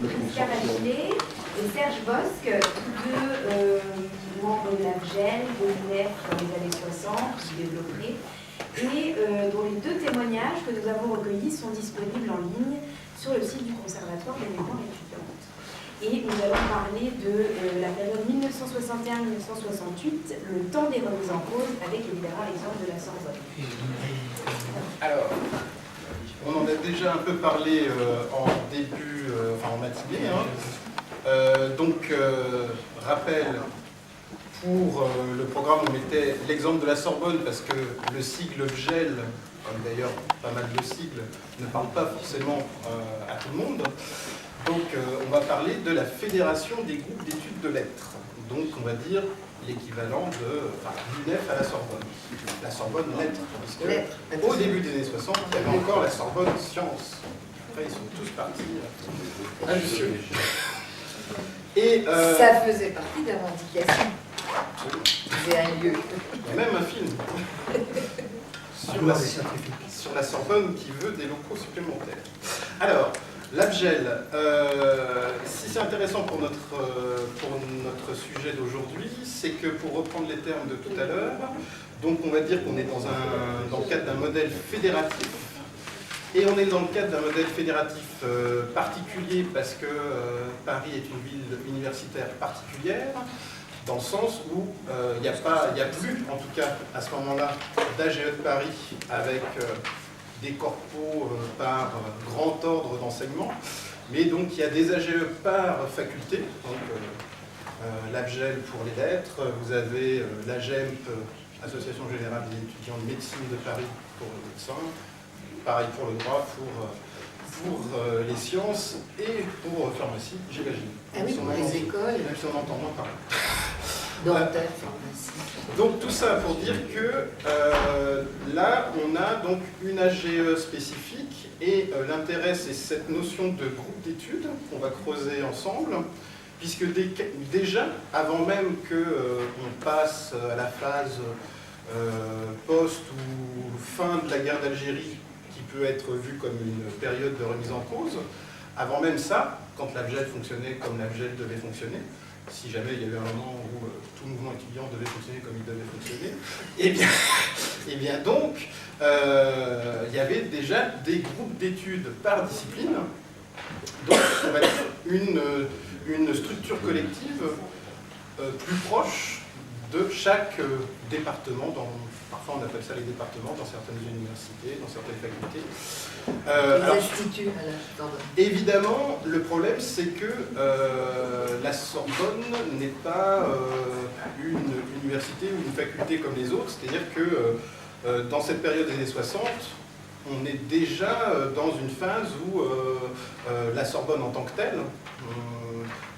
Prisca Machilet et Serge Bosc, tous deux membres de l'AFGEL, de l'UNEF dans les années 60, qui développerait, et dont les deux témoignages que nous avons recueillis sont disponibles en ligne sur le site du Conservatoire des mémoires étudiantes. Et nous allons parler de la période 1961-1968, le temps des remises en cause, avec évidemment l'exemple de la Sorbonne. Alors, on en a déjà un peu parlé en début, en matinée. Rappel, pour le programme, on mettait l'exemple de la Sorbonne parce que le sigle FGEL, comme d'ailleurs pas mal de sigles, ne parle pas forcément à tout le monde. Donc on va parler de la Fédération des groupes d'études de lettres. Donc on va dire l'équivalent de l'UNEF à la Sorbonne. La Sorbonne lettres, puisque au début des années 60, il y avait encore la Sorbonne sciences. Après ils sont tous partis à Lucieux. Et ça faisait partie de la revendication. C'est un lieu. Il y a même un film sur la Sorbonne qui veut des locaux supplémentaires. Alors, l'AFGEL, si c'est intéressant pour notre sujet d'aujourd'hui, c'est que pour reprendre les termes de tout à l'heure, donc on va dire qu'on est dans le cadre d'un modèle fédératif, et on est dans le cadre d'un modèle fédératif particulier parce que Paris est une ville universitaire particulière, dans le sens où il n'y a plus, en tout cas à ce moment-là, d'AGE de Paris avec des corpos par grand ordre d'enseignement, mais donc il y a des AGE par faculté, donc l'AFGEL pour les lettres, vous avez l'AGEMP, Association Générale des étudiants de médecine de Paris pour les médecins, pareil pour le droit, pour les sciences et pour pharmacie, j'imagine. Ah oui, pour les écoles. Même si on entend moins parler. Dentaire, pharmacie. Donc tout ça pour dire que là, on a donc une AGE spécifique et l'intérêt, c'est cette notion de groupe d'études qu'on va creuser ensemble, puisque déjà, avant même qu'on passe à la phase post ou fin de la guerre d'Algérie, qui peut être vue comme une période de remise en cause, avant même ça, quand l'AFGEL fonctionnait comme l'AFGEL devait fonctionner, si jamais il y avait un moment où tout mouvement étudiant devait fonctionner comme il devait fonctionner, et bien donc, il y avait déjà des groupes d'études par discipline, donc on va dire une structure collective plus proche de chaque département, parfois on appelle ça les départements dans certaines universités, dans certaines facultés. Les instituts à la Sorbonne. Évidemment, le problème c'est que la Sorbonne n'est pas une université ou une faculté comme les autres, c'est-à-dire que dans cette période des années 60, on est déjà dans une phase où la Sorbonne en tant que telle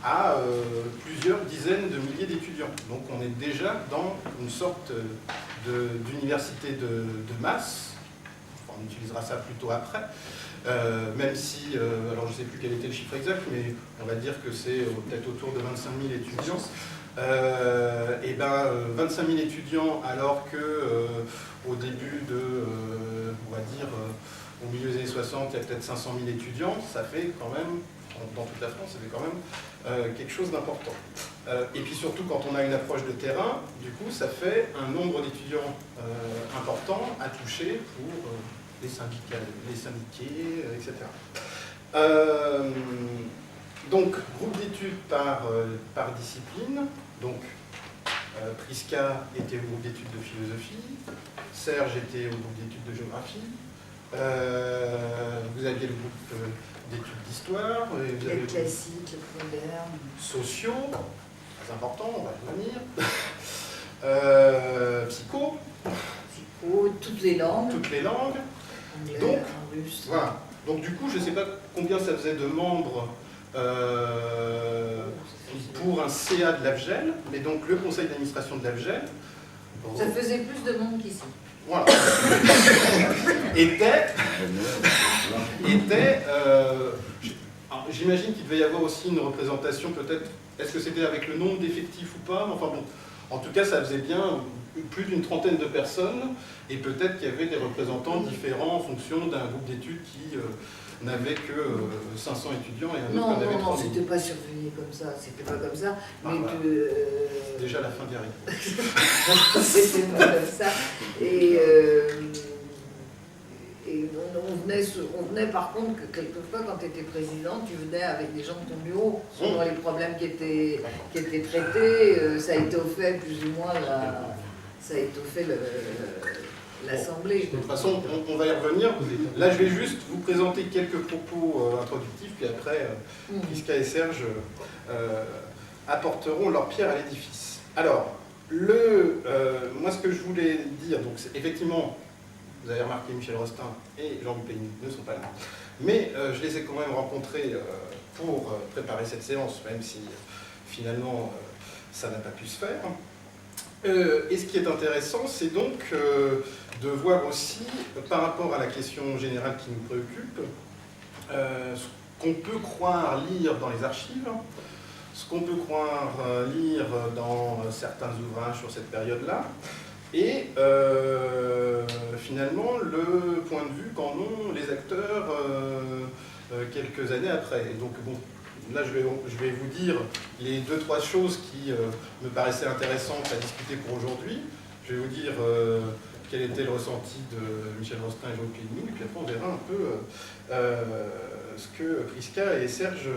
a plusieurs dizaines de milliers d'étudiants. Donc on est déjà dans une sorte d'université de masse. Enfin, on utilisera ça plutôt après, même si, alors je ne sais plus quel était le chiffre exact, mais on va dire que c'est peut-être autour de 25 000 étudiants. 25 000 étudiants alors que au début on va dire, au milieu des années 60, il y a peut-être 500 000 étudiants, ça fait quand même, dans toute la France, ça fait quand même quelque chose d'important. Et puis surtout, quand on a une approche de terrain, du coup, ça fait un nombre d'étudiants important à toucher pour les syndiqués, etc. Donc, groupe d'études par discipline. Donc, Prisca était au groupe d'études de philosophie, Serge était au groupe d'études de géographie, vous aviez le groupe d'études d'histoire, Les classiques, les modernes. Sociaux, très important, on va revenir, psycho, toutes les langues. Anglais, Donc, russe. Voilà. Donc du coup, je ne sais pas combien ça faisait de membres pour un CA de l'AFGEL, mais donc le conseil d'administration de l'AFGEL. Ça faisait plus de monde qu'ici. Voilà. J'imagine qu'il devait y avoir aussi une représentation peut-être, est-ce que c'était avec le nombre d'effectifs ou pas, enfin bon, en tout cas ça faisait bien plus d'une trentaine de personnes, et peut-être qu'il y avait des représentants différents en fonction d'un groupe d'études qui n'avait que 500 étudiants et un autre Non, en avait non, 3000. c'était pas surveillé comme ça, c'était pas comme ça. Ah, Mais voilà. que, Déjà la fin d'y arriver. c'était pas comme ça. Et on venait par contre que quelquefois quand tu étais président, tu venais avec des gens de ton bureau, selon les problèmes qui étaient traités, ça étoffait plus ou moins l'Assemblée. De toute façon, on va y revenir. Là, je vais juste vous présenter quelques propos introductifs, puis après, Prisca et Serge apporteront leur pierre à l'édifice. Alors, moi, ce que je voulais dire, donc, effectivement, vous avez remarqué, Michel Rostin et Jean-Luc Pénicaud ne sont pas là. Mais je les ai quand même rencontrés pour préparer cette séance, même si finalement ça n'a pas pu se faire. Et ce qui est intéressant, c'est donc de voir aussi, par rapport à la question générale qui nous préoccupe, ce qu'on peut croire lire dans les archives, ce qu'on peut croire lire dans certains ouvrages sur cette période-là, et finalement le point de vue qu'en ont les acteurs quelques années après. Et donc bon, là je vais vous dire les 2-3 choses qui me paraissaient intéressantes à discuter pour aujourd'hui. Je vais vous dire quel était le ressenti de Michel Rostin et Jean-Luc Pénicaud, et puis après on verra un peu ce que Prisca et Serge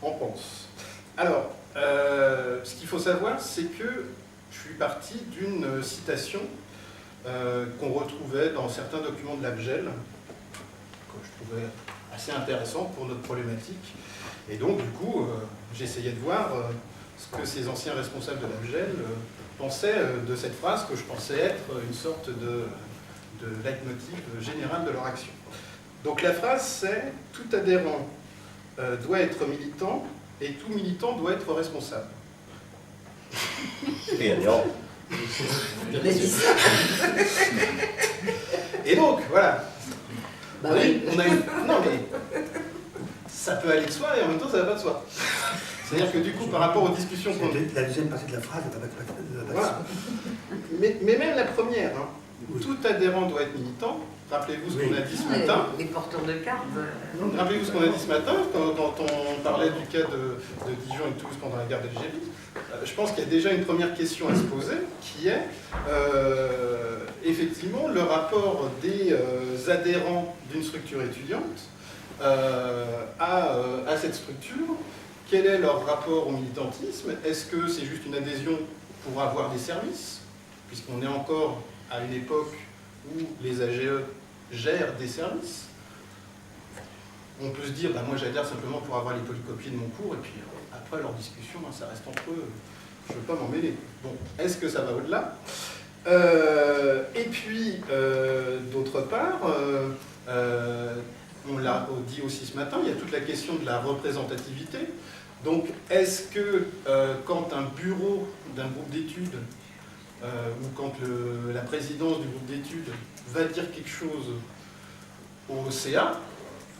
en pensent. Alors, ce qu'il faut savoir, c'est que je suis parti d'une citation qu'on retrouvait dans certains documents de l'ABGEL, que je trouvais assez intéressant pour notre problématique. Et donc, du coup, j'essayais de voir ce que ces anciens responsables de l'ABGEL pensaient de cette phrase que je pensais être une sorte de leitmotiv général de leur action. Donc la phrase, c'est « Tout adhérent doit être militant et tout militant doit être responsable ». Et adhérent. Et donc, voilà. Bah oui. Non, mais ça peut aller de soi et en même temps, ça ne va pas de soi. C'est-à-dire que du coup, par rapport aux discussions qu'on... La deuxième partie de la phrase, elle va pas Voilà. Mais même la première, hein. Tout adhérent doit être militant. Rappelez-vous ce qu'on a dit ce matin. Les porteurs de cartes. Rappelez-vous ce qu'on a dit ce matin quand on parlait du cas de Dijon et Toulouse pendant la guerre d'Algérie. Je pense qu'il y a déjà une première question à se poser qui est effectivement le rapport des adhérents d'une structure étudiante à cette structure. Quel est leur rapport au militantisme? Est-ce que c'est juste une adhésion pour avoir des services, puisqu'on est encore à une époque où les AGE gèrent des services? On peut se dire, bah, moi j'adhère simplement pour avoir les polycopiés de mon cours, et puis après leur discussion, hein, ça reste entre eux, je ne veux pas m'en mêler. Bon, est-ce que ça va au-delà? Et puis, d'autre part, on l'a dit aussi ce matin, il y a toute la question de la représentativité. Donc, est-ce que quand un bureau d'un groupe d'études, ou quand la présidence du groupe d'études va dire quelque chose au CA,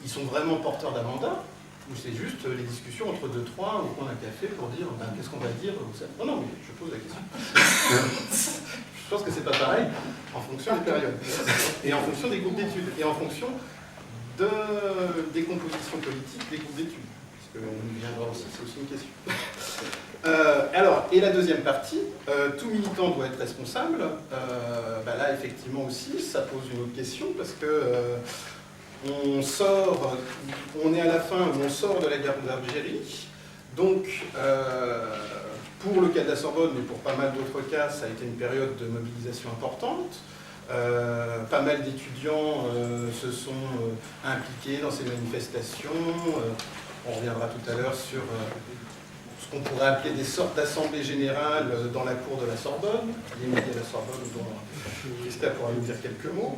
ils sont vraiment porteurs d'un mandat, ou c'est juste les discussions entre 2-3 au coin d'un café pour dire ben, qu'est-ce qu'on va dire au CA? Non, non, mais je pose la question. Je pense que c'est pas pareil en fonction des périodes, et en fonction des groupes d'études, et en fonction des compositions politiques des groupes d'études. On y viendra aussi, c'est aussi une question. Alors, et la deuxième partie, tout militant doit être responsable. Bah là, effectivement aussi, ça pose une autre question, parce que on est à la fin où on sort de la guerre d'Algérie. Donc, pour le cas de la Sorbonne, mais pour pas mal d'autres cas, ça a été une période de mobilisation importante. Pas mal d'étudiants se sont impliqués dans ces manifestations. On reviendra tout à l'heure sur ce qu'on pourrait appeler des sortes d'assemblées générales dans la cour de la Sorbonne, les midis à la Sorbonne, dont Prisca pourra nous dire quelques mots.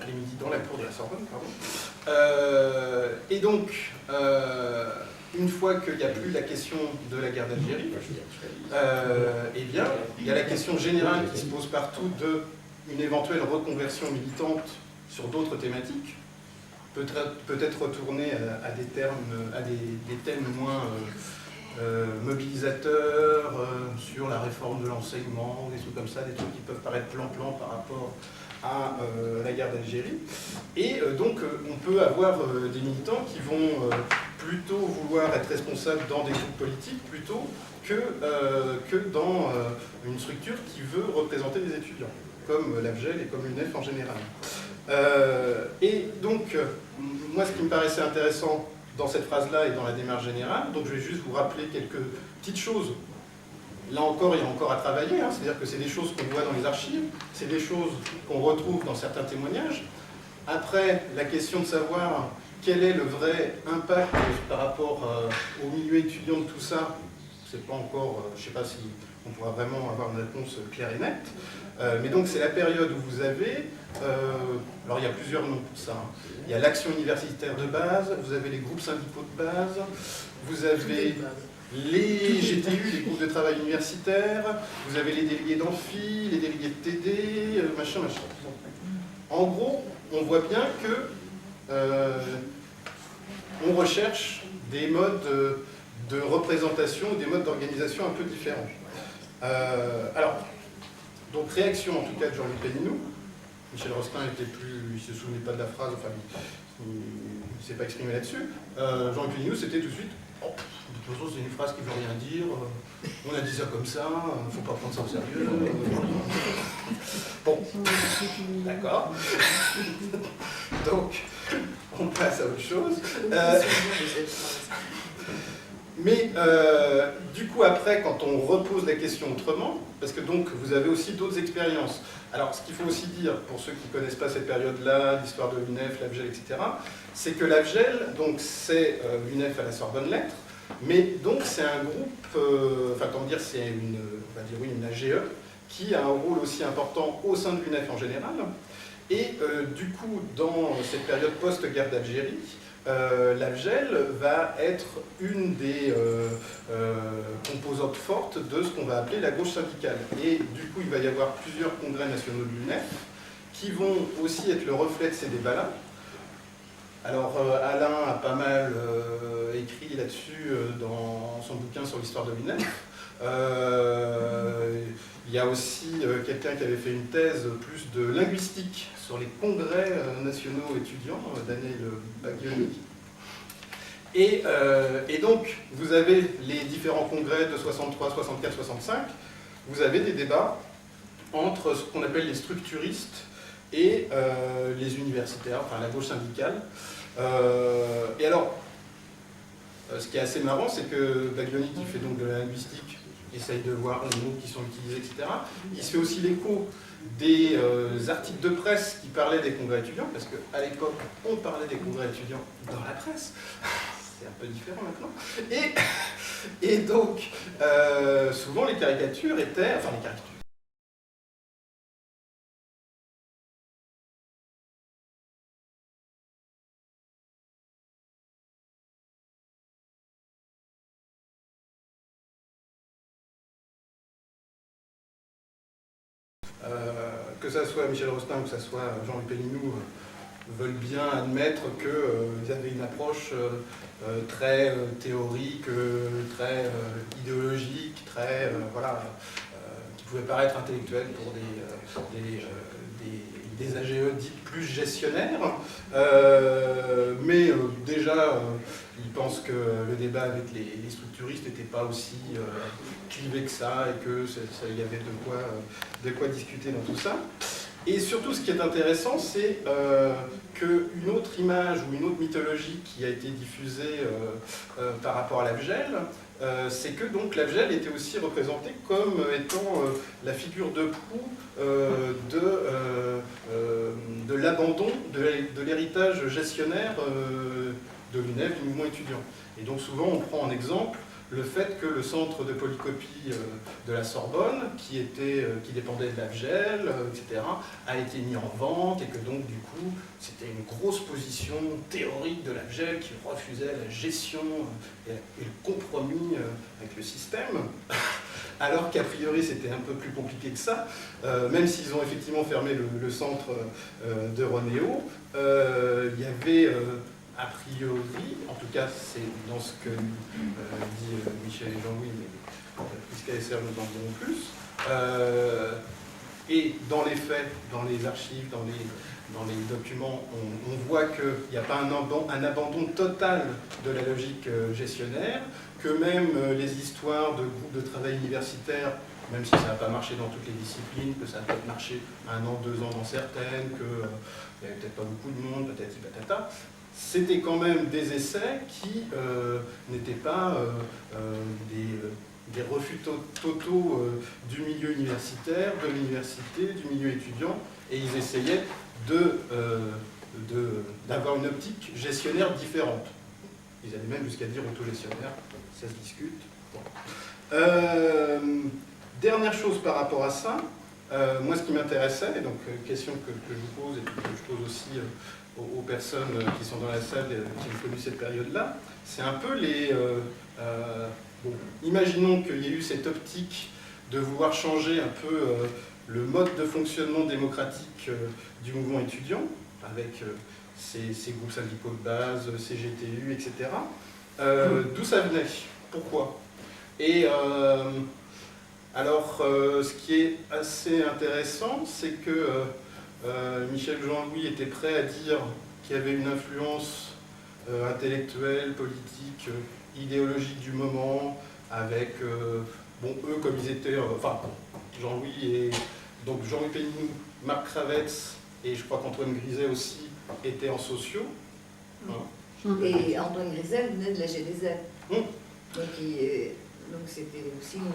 Les midis dans la cour de la Sorbonne, pardon. Et donc, une fois qu'il n'y a plus la question de la guerre d'Algérie, eh bien, il y a la question générale qui se pose partout d'une éventuelle reconversion militante sur d'autres thématiques. Peut-être retourner à des thèmes moins mobilisateurs sur la réforme de l'enseignement, des trucs comme ça, des trucs qui peuvent paraître plan-plan par rapport à la guerre d'Algérie. Et donc on peut avoir des militants qui vont plutôt vouloir être responsables dans des groupes politiques plutôt que dans une structure qui veut représenter les étudiants, comme l'ABGEL et comme l'UNEF en général. Et donc, moi ce qui me paraissait intéressant dans cette phrase-là et dans la démarche générale, donc je vais juste vous rappeler quelques petites choses. Là encore, il y a encore à travailler, hein, c'est-à-dire que c'est des choses qu'on voit dans les archives, c'est des choses qu'on retrouve dans certains témoignages. Après, la question de savoir quel est le vrai impact par rapport au milieu étudiant de tout ça, c'est pas encore, je ne sais pas si on pourra vraiment avoir une réponse claire et nette. Mais donc c'est la période où vous avez, alors il y a plusieurs noms pour ça, hein. Il y a l'action universitaire de base, vous avez les groupes syndicaux de base, vous avez les GTU, les groupes de travail universitaire, vous avez les délégués d'amphi, les délégués de TD, machin. En gros, on voit bien que on recherche des modes de représentation, des modes d'organisation un peu différents. Alors, donc réaction en tout cas de Jean-Luc Péninou. Michel Rostin était plus, il ne se souvenait pas de la phrase, enfin il ne s'est pas exprimé là-dessus. Jean-Luc Péninou, c'était tout de suite, oh, de toute façon c'est une phrase qui ne veut rien dire, on a dit ça comme ça, il ne faut pas prendre ça au sérieux. Bon, d'accord. Donc, on passe à autre chose. Mais du coup, après, quand on repose la question autrement, parce que donc vous avez aussi d'autres expériences. Alors, ce qu'il faut aussi dire, pour ceux qui ne connaissent pas cette période-là, l'histoire de l'UNEF, l'ABGEL, etc., c'est que l'ABGEL, donc c'est l'UNEF à la Sorbonne Lettres, mais donc c'est un groupe, enfin comment dire, c'est une, on va dire oui, une AGE, qui a un rôle aussi important au sein de l'UNEF en général. Et du coup, dans cette période post-guerre d'Algérie, l'ABGEL va être une des composantes fortes de ce qu'on va appeler la gauche syndicale. Et du coup, il va y avoir plusieurs congrès nationaux de l'UNEF qui vont aussi être le reflet de ces débats-là. Alors, Alain a pas mal écrit là-dessus dans son bouquin sur l'histoire de l'UNEF. Il y a aussi quelqu'un qui avait fait une thèse plus de linguistique sur les congrès nationaux étudiants, Daniel Baglioni. Et donc, vous avez les différents congrès de 63, 64, 65. Vous avez des débats entre ce qu'on appelle les structuristes et les universitaires, enfin la gauche syndicale. Et alors, ce qui est assez marrant, c'est que Baglioni, qui fait donc de la linguistique, essaye de voir les mots qui sont utilisés, etc. Il se fait aussi l'écho des articles de presse qui parlaient des congrès étudiants, parce qu'à l'époque, on parlait des congrès étudiants dans la presse. C'est un peu différent maintenant. Et donc, souvent, les caricatures étaient... Enfin, les caricatures. Que ça soit Michel Rostin ou que ça soit Jean-Luc Péninou veulent bien admettre qu'ils avaient une approche très théorique, très idéologique, très voilà, qui pouvait paraître intellectuelle pour des AGE dites plus gestionnaires, mais déjà ils pensent que le débat avec les structuristes n'était pas aussi clivé que ça et qu'il y avait de quoi discuter dans tout ça. Et surtout, ce qui est intéressant, c'est qu'une autre image ou une autre mythologie qui a été diffusée par rapport à l'ABGEL, c'est que donc l'ABGEL était aussi représentée comme étant la figure de proue de l'abandon de l'héritage gestionnaire de l'UNEF, du mouvement étudiant. Et donc souvent, on prend en exemple le fait que le centre de polycopie de la Sorbonne, qui dépendait de l'ABGEL, etc., a été mis en vente et que donc du coup c'était une grosse position théorique de l'ABGEL qui refusait la gestion et le compromis avec le système, alors qu'a priori c'était un peu plus compliqué que ça, même s'ils ont effectivement fermé le centre de Ronéo, il y avait a priori, en tout cas c'est dans ce que dit Michel et Jean-Louis, mais puisqu'ASR nous en diront plus, et dans les faits, dans les archives, dans les documents, on voit qu'il n'y a pas un abandon total de la logique gestionnaire, que même les histoires de groupes de travail universitaires, même si ça n'a pas marché dans toutes les disciplines, que ça a peut-être marché 1 an, 2 ans dans certaines, qu'il n'y avait peut-être pas beaucoup de monde, patati patata, c'était quand même des essais qui n'étaient pas des refus totaux du milieu universitaire, de l'université, du milieu étudiant, et ils essayaient d'avoir une optique gestionnaire différente. Ils allaient même jusqu'à dire autogestionnaire, ça se discute. Bon. Dernière chose par rapport à ça, moi ce qui m'intéressait, et donc question que je vous pose et que je pose aussi aux personnes qui sont dans la salle et qui ont connu cette période-là, c'est un peu les... bon, imaginons qu'il y ait eu cette optique de vouloir changer un peu le mode de fonctionnement démocratique du mouvement étudiant, avec ces groupes syndicaux de base, CGTU, etc. D'où ça venait? Pourquoi? Et alors, ce qui est assez intéressant, c'est que Michel Jean-Louis était prêt à dire qu'il y avait une influence intellectuelle, politique, idéologique du moment, avec, bon, eux, comme ils étaient, enfin, Jean-Louis et donc Jean-Louis Péninou, Marc Kravetz, et je crois qu'Antoine Griset aussi, étaient en sociaux. Hein. Et Antoine Griset venait de la GDZ. Donc c'était aussi une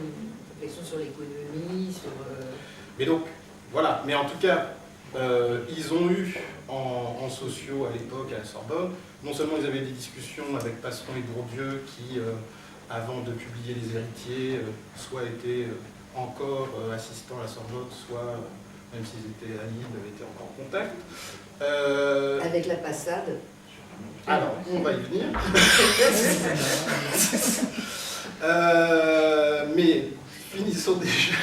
réflexion sur l'économie, sur... Mais donc, voilà. Mais en tout cas, ils ont eu en sociaux à l'époque, à la Sorbonne, non seulement ils avaient des discussions avec Passeron et Bourdieu qui, avant de publier Les Héritiers, soit étaient encore assistants à la Sorbonne, soit, même s'ils étaient à Lille, étaient encore en contact. Avec la Passade. Alors, on va y venir. Mais finissons déjà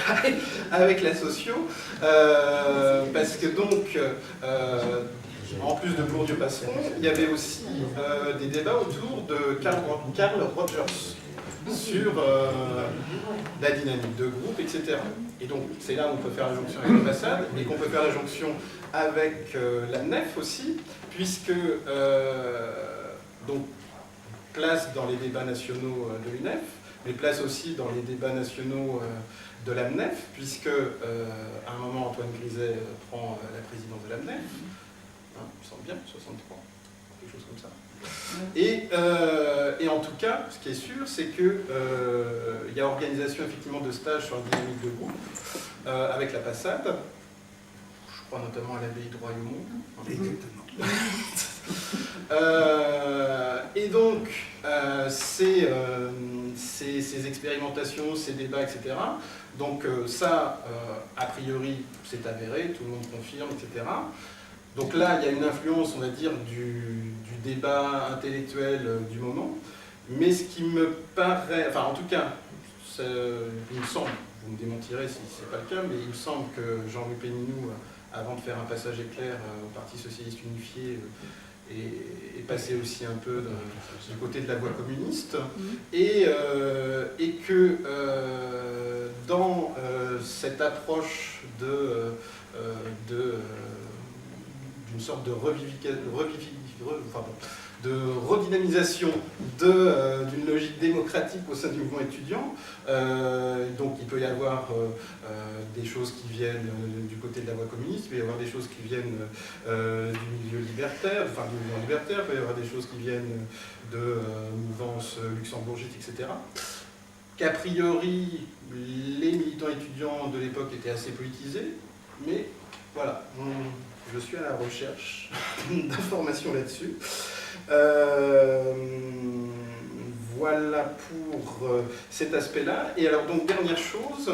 avec la socio, parce que donc, en plus de Bourdieu-Passeron, il y avait aussi des débats autour de Carl Rogers sur la dynamique de groupe, etc. Et donc, c'est là où on peut faire la jonction avec la Passade, et qu'on peut faire la jonction avec la NEF aussi, puisque, donc, place dans les débats nationaux de l'UNEF, mais place aussi dans les débats nationaux de l'AMNEF, puisque à un moment Antoine Griset prend la présidence de l'AMNEF, hein, il me semble bien, 63, quelque chose comme ça. Et en tout cas, ce qui est sûr, c'est qu'il y a organisation effectivement de stages sur la dynamique de groupe avec la Passade, je crois notamment à l'abbaye de Royaumont. Exactement. Et donc, ces expérimentations, ces débats, etc. Donc ça, a priori, c'est avéré, tout le monde confirme, etc. Donc là, il y a une influence, on va dire, du débat intellectuel du moment. Mais ce qui me paraît, enfin en tout cas, il me semble, vous me démentirez si ce n'est pas le cas, mais il me semble que Jean-Louis Péninou, avant de faire un passage éclair au Parti Socialiste Unifié, est passé aussi un peu du côté de la voie communiste, et que dans cette approche d'une sorte de de redynamisation d'une logique démocratique au sein du mouvement étudiant. Donc il peut y avoir des choses qui viennent du côté de la voie communiste, il peut y avoir des choses qui viennent du milieu libertaire, enfin du mouvement libertaire, il peut y avoir des choses qui viennent de mouvances luxembourgistes, etc. Qu'a priori, les militants étudiants de l'époque étaient assez politisés, mais voilà, je suis à la recherche d'informations là-dessus. Voilà pour cet aspect-là. Et alors donc dernière chose,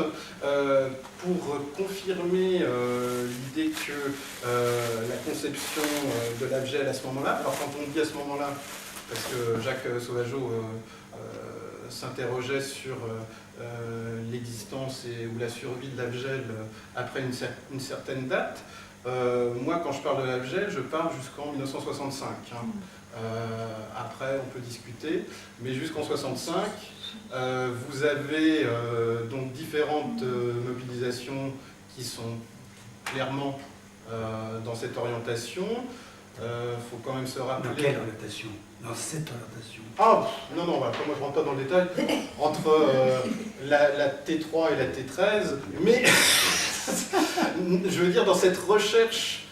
pour confirmer l'idée que la conception de l'ABGEL à ce moment-là, alors quand on dit à ce moment-là, parce que Jacques Sauvageau s'interrogeait sur l'existence ou la survie de l'ABGEL après une certaine date, Moi, quand je parle de l'AFGEL, je parle jusqu'en 1965. Hein. Après, on peut discuter, mais jusqu'en 65, vous avez donc différentes mobilisations qui sont clairement dans cette orientation. Faut quand même se rappeler... Dans quelle orientation? Dans cette orientation? Ah, non, moi je rentre pas dans le détail, entre la T3 et la T13, mais je veux dire dans cette recherche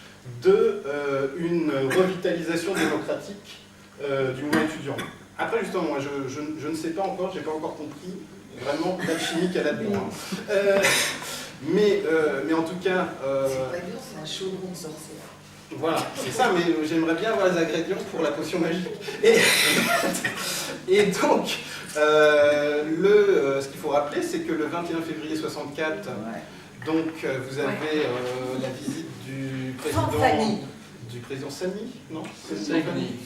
une revitalisation démocratique du mouvement étudiant. Après justement, moi je ne sais pas encore, j'ai pas encore compris vraiment l'alchimie qu'il y a là-dedans. Mais en tout cas... c'est pas dur, c'est un chaudron de sorcière. Voilà, c'est ça, mais j'aimerais bien avoir les ingrédients pour la potion magique. Et donc, ce qu'il faut rappeler, c'est que le 21 février 64, donc vous avez la visite du président Sani, non? Segni,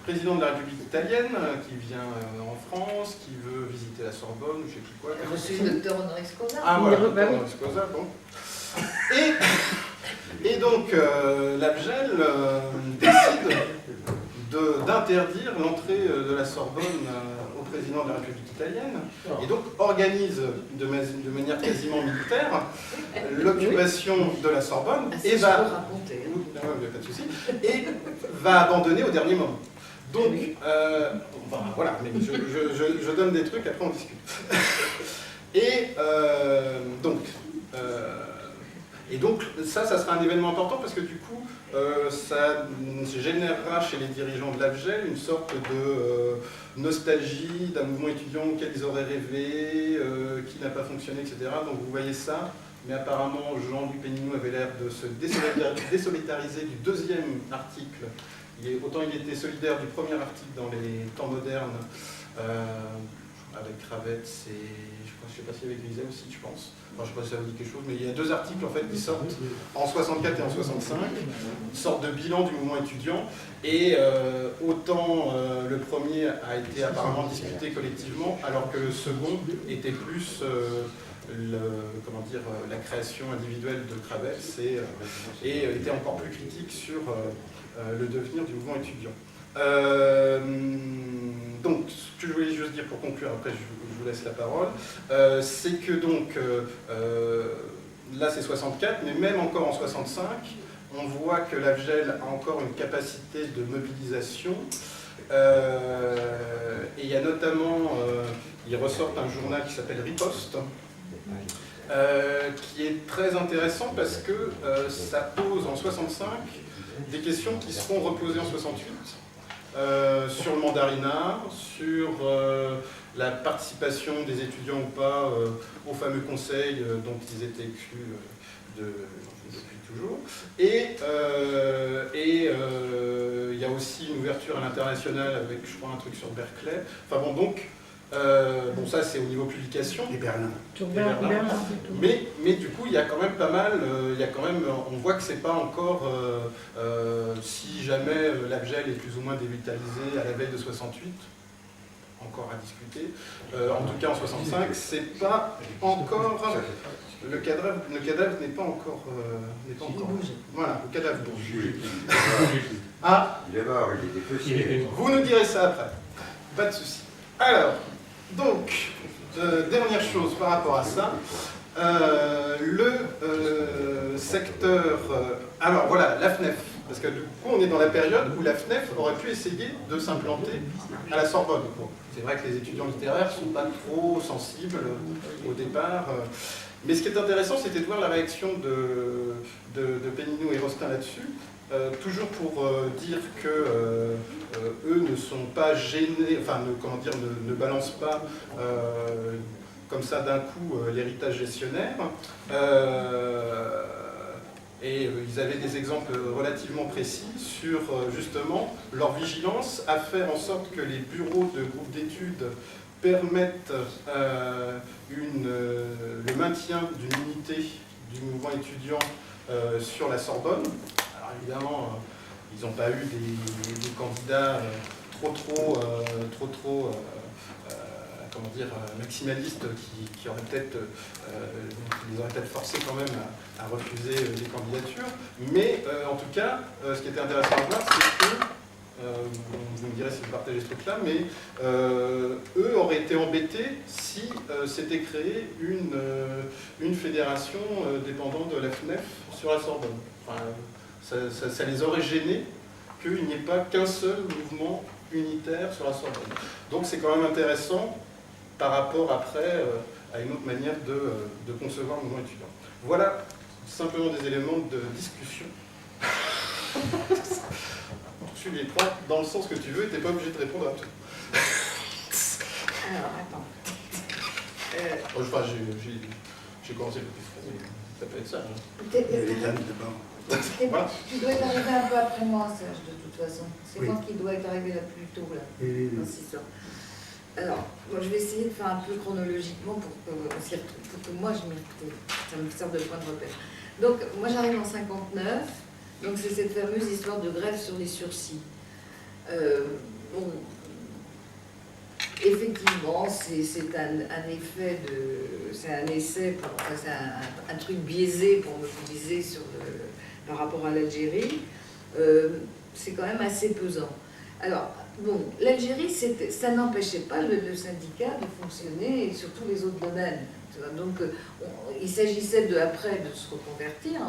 président de la République italienne, qui vient en France, qui veut visiter la Sorbonne, je ne sais plus quoi. Il a reçu le docteur honoris causa. Ah voilà, docteur honoris causa, bon. Et donc, l'AFGEL décide d'interdire l'entrée de la Sorbonne au président de la République italienne, et donc organise de manière quasiment militaire l'occupation de la Sorbonne, et va abandonner au dernier moment. Donc, voilà, mais je donne des trucs, après on discute. Et donc, ça sera un événement important parce que du coup, ça générera chez les dirigeants de l'AFGEL une sorte de nostalgie d'un mouvement étudiant auquel ils auraient rêvé, qui n'a pas fonctionné, etc. Donc vous voyez ça, mais apparemment Jean-Louis Pénineau avait l'air de se désolidariser du deuxième article. Autant il était solidaire du premier article dans les temps modernes, avec Kravets et je ne sais pas si avec Lisa aussi, je pense. Enfin, je ne sais pas si ça vous dit quelque chose, mais il y a deux articles en fait qui sortent en 64 et en 65, une sorte de bilan du mouvement étudiant. Et autant le premier a été apparemment discuté collectivement, alors que le second était plus la création individuelle de Kravets et était encore plus critique sur le devenir du mouvement étudiant. Donc, ce que je voulais juste dire pour conclure, après je vous laisse la parole, c'est que donc, là c'est 64, mais même encore en 65, on voit que l'AFGEL a encore une capacité de mobilisation. Et il y a notamment, il ressort un journal qui s'appelle Riposte, qui est très intéressant parce que ça pose en 65 des questions qui seront reposées en 68. Sur le mandarinat, sur la participation des étudiants ou pas au fameux conseil dont ils étaient exclus depuis toujours. Et il y a aussi une ouverture à l'international avec, je crois, un truc sur Berkeley. Enfin bon, donc, ça c'est au niveau publication. Et Berlin. Mais du coup, il y a quand même pas mal, on voit que c'est pas encore, si jamais l'AFGEL est plus ou moins dévitalisé à la veille de 68, encore à discuter. En tout cas en 65, c'est pas encore, le cadavre n'est pas encore, voilà, le cadavre bouge. Ah, il est mort, il était petit. Vous nous direz ça après, pas de souci. Alors, donc, dernière chose par rapport à ça, le secteur... alors voilà, la FNEF, parce que du coup on est dans la période où la FNEF aurait pu essayer de s'implanter à la Sorbonne. Bon, c'est vrai que les étudiants littéraires ne sont pas trop sensibles au départ, mais ce qui est intéressant, c'était de voir la réaction de Pénineau et Rostin là-dessus. Toujours pour dire que eux ne sont pas gênés, enfin ne balancent pas comme ça d'un coup l'héritage gestionnaire. Et ils avaient des exemples relativement précis sur justement leur vigilance à faire en sorte que les bureaux de groupes d'études permettent le maintien d'une unité du mouvement étudiant sur la Sorbonne. Alors évidemment, ils n'ont pas eu des candidats trop comment dire, maximalistes qui auraient peut-être, les auraient peut-être forcés quand même à refuser les candidatures. Mais en tout cas, ce qui était intéressant à voir, c'est que, vous me direz si vous partagez ce truc-là, mais eux auraient été embêtés si s'était créée une fédération dépendant de la FNEF sur la Sorbonne. Enfin, ça les aurait gênés qu'il n'y ait pas qu'un seul mouvement unitaire sur la Sorbonne. Donc c'est quand même intéressant par rapport après à une autre manière de concevoir le mouvement étudiant. Voilà simplement des éléments de discussion. Tu les prends dans le sens que tu veux et tu n'es pas obligé de répondre à tout. Alors, attends. Enfin, j'ai commencé le plus facile. Ça peut être ça. Les dames d'abord. Voilà. Tu dois être arrivé un peu après moi, Serge, de toute façon. C'est Oui. moi qui dois être arrivé là plus tôt, là. Oui. dans cette histoire. Alors, moi, je vais essayer de faire un peu chronologiquement pour que moi je m'y retrouve. Ça me sert de point de repère. Donc, moi j'arrive en 59, donc c'est cette fameuse histoire de grève sur les sursis. Bon, effectivement, c'est un effet de. C'est un essai, enfin, c'est un truc biaisé pour mobiliser par rapport à l'Algérie. C'est quand même assez pesant. Alors, bon, l'Algérie, ça n'empêchait pas le syndicat de fonctionner sur tous les autres domaines. Donc, il s'agissait après de se reconvertir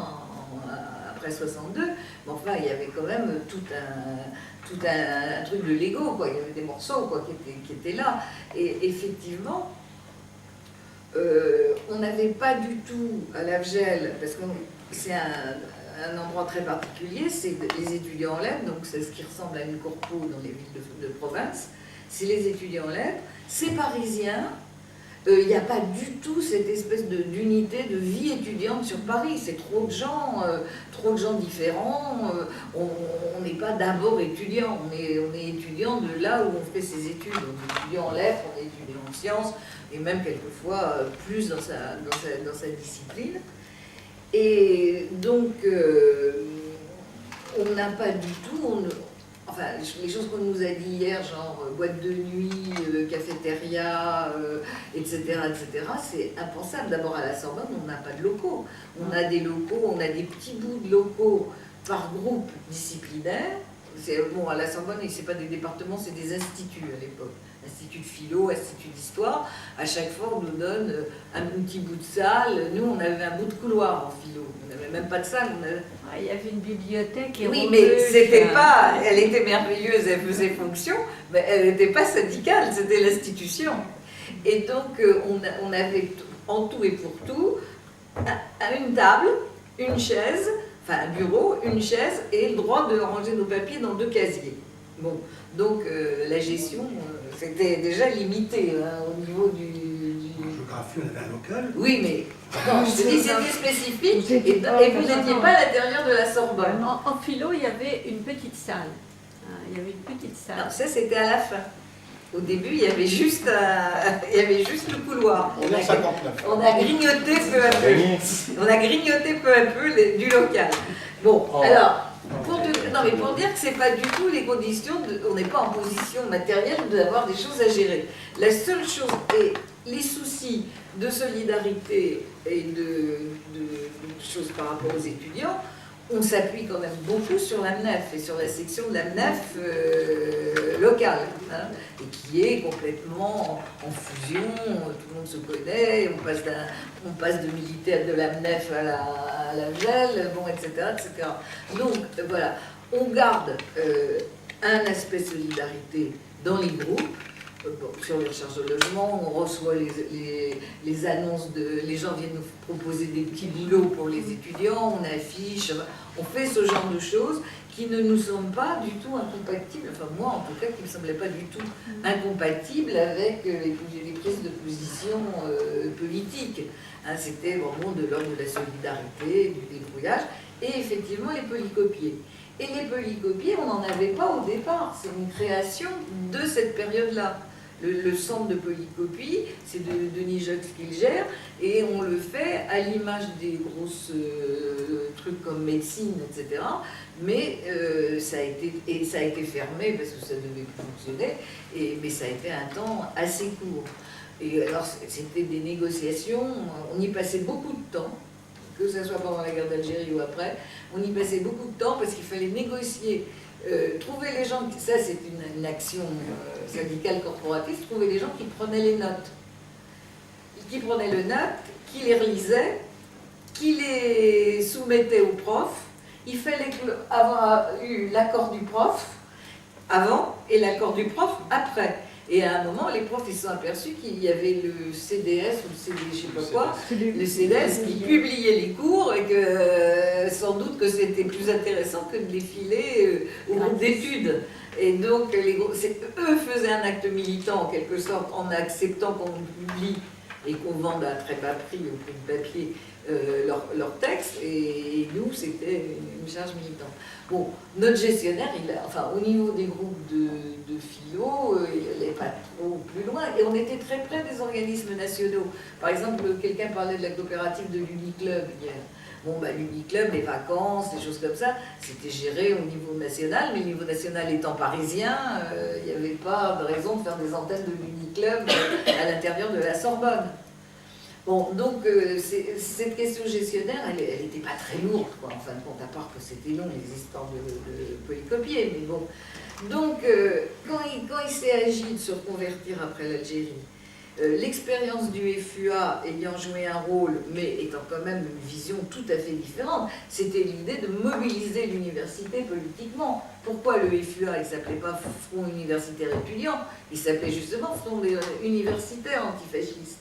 après 62, mais enfin, il y avait quand même tout un truc de Lego, quoi. Il y avait des morceaux, quoi, qui étaient là. Et effectivement, on n'avait pas du tout à l'Avgel, parce que c'est un endroit très particulier, c'est les étudiants en lettres, donc c'est ce qui ressemble à une corpo dans les villes de province, c'est les étudiants en lettres, c'est parisien, il n'y a pas du tout cette espèce d'unité de vie étudiante sur Paris, c'est trop de gens différents, on n'est pas d'abord étudiant, on est étudiant de là où on fait ses études, on est étudiant en lettres, on est étudiant en sciences, et même quelquefois plus dans sa discipline. Et donc, on n'a pas du tout, enfin, les choses qu'on nous a dit hier, genre boîte de nuit, cafétéria, etc., c'est impensable. D'abord, à la Sorbonne, on n'a pas de locaux. On a des locaux, on a des petits bouts de locaux par groupe disciplinaire. Bon, à la Sorbonne, ce n'est pas des départements, c'est des instituts à l'époque. Institut de philo, institut d'histoire. À chaque fois, on nous donne un petit bout de salle. Nous, on avait un bout de couloir en philo. On n'avait même pas de salle. Il y avait une bibliothèque. Oui, mais c'était pas. Elle était merveilleuse, elle faisait fonction, mais elle n'était pas syndicale, c'était l'institution. Et donc, on avait en tout et pour tout une table, une chaise, enfin un bureau, une chaise et le droit de ranger nos papiers dans 2 casiers. Bon, donc la gestion, c'était déjà limité au niveau du. En géographie, on avait un local. Oui, mais non, je te dis, c'était spécifique et vous n'étiez pas à l'intérieur de la Sorbonne. En philo, il y avait une petite salle. Il y avait une petite salle. Non, ça, c'était à la fin. Au début, il y avait juste le couloir. On est en 59. On a grignoté peu à peu. On a grignoté peu à peu du local. Bon, alors, pour dire que c'est pas du tout les conditions, on n'est pas en position matérielle d'avoir des choses à gérer. La seule chose, et les soucis de solidarité et de choses par rapport aux étudiants, on s'appuie quand même beaucoup sur l'AMNEF et sur la section de l'AMNEF locale, hein, et qui est complètement en fusion, tout le monde se connaît, on passe de militaire de l'AMNEF à la GEL, bon, etc., etc. Donc voilà, on garde un aspect solidarité dans les groupes. Bon, sur les recherches de logement, on reçoit les annonces les gens viennent nous proposer des petits boulots pour les étudiants, on affiche, on fait ce genre de choses qui ne nous semblent pas du tout incompatibles, enfin moi en tout cas qui ne me semblaient pas du tout incompatibles avec les prises de position politiques. Hein, c'était vraiment de l'ordre de la solidarité, du débrouillage, et effectivement les polycopiés. Et les polycopiés, on n'en avait pas au départ, c'est une création de cette période-là. Le centre de polycopie, c'est de Denis Jox qui le gère, et on le fait à l'image des grosses trucs comme médecine, etc. Mais ça a été fermé parce que ça devait plus fonctionner, mais ça a été un temps assez court. Et alors, c'était des négociations, on y passait beaucoup de temps, que ce soit pendant la guerre d'Algérie ou après, on y passait beaucoup de temps parce qu'il fallait négocier, trouver les gens, ça c'est une action syndicale corporatiste, trouver les gens qui prenaient les notes. Qui prenaient les notes, qui les relisaient, qui les soumettaient au prof. Il fallait avoir eu l'accord du prof avant et l'accord du prof après. Et à un moment, les profs ils se sont aperçus qu'il y avait le CDS ou le CD, je sais pas quoi, le CDS qui publiait les cours et que sans doute que c'était plus intéressant que de les filer au groupe d'études. Et donc, eux faisaient un acte militant en quelque sorte en acceptant qu'on publie et qu'on vende à très bas prix au prix de papier leur texte, et nous, c'était une charge militante. Bon, notre gestionnaire, enfin, au niveau des groupes de philo, il n'allait pas trop plus loin, et on était très près des organismes nationaux. Par exemple, quelqu'un parlait de la coopérative de l'Uniclub hier. Bon, bah, l'Uniclub, les vacances, des choses comme ça, c'était géré au niveau national, mais le niveau national étant parisien, il n'y avait pas de raison de faire des antennes de l'Uniclub à l'intérieur de la Sorbonne. Bon, donc cette question gestionnaire, elle n'était pas très lourde, quoi, en fin de compte, à part que c'était long, les histoires de polycopier, mais bon. Donc, quand il s'est agi de se reconvertir après l'Algérie, l'expérience du FUA ayant joué un rôle, mais étant quand même une vision tout à fait différente, c'était l'idée de mobiliser l'université politiquement. Pourquoi le FUA, il ne s'appelait pas Front universitaire étudiant, il s'appelait justement Front universitaire antifasciste.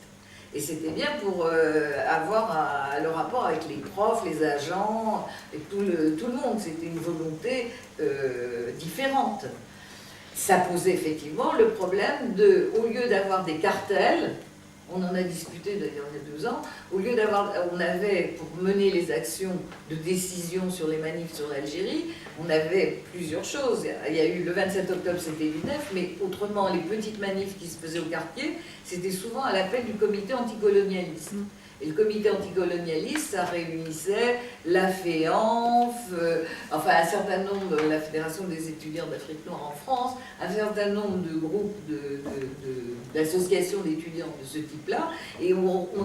Et c'était bien pour avoir le rapport avec les profs, les agents, et tout le monde. C'était une volonté différente. Ça posait effectivement le problème de, au lieu d'avoir des cartels, on en a discuté d'ailleurs il y a 2 ans, au lieu d'avoir, on avait, pour mener les actions de décision sur les manifs sur l'Algérie, on avait plusieurs choses. Il y a eu le 27 octobre, c'était l'UNEF, mais autrement, les petites manifs qui se faisaient au quartier, c'était souvent à l'appel du comité anticolonialiste. Et le comité anticolonialiste, ça réunissait la FEANF, enfin un certain nombre, la Fédération des étudiants d'Afrique noire en France, un certain nombre de groupes d'associations d'étudiants de ce type-là. Et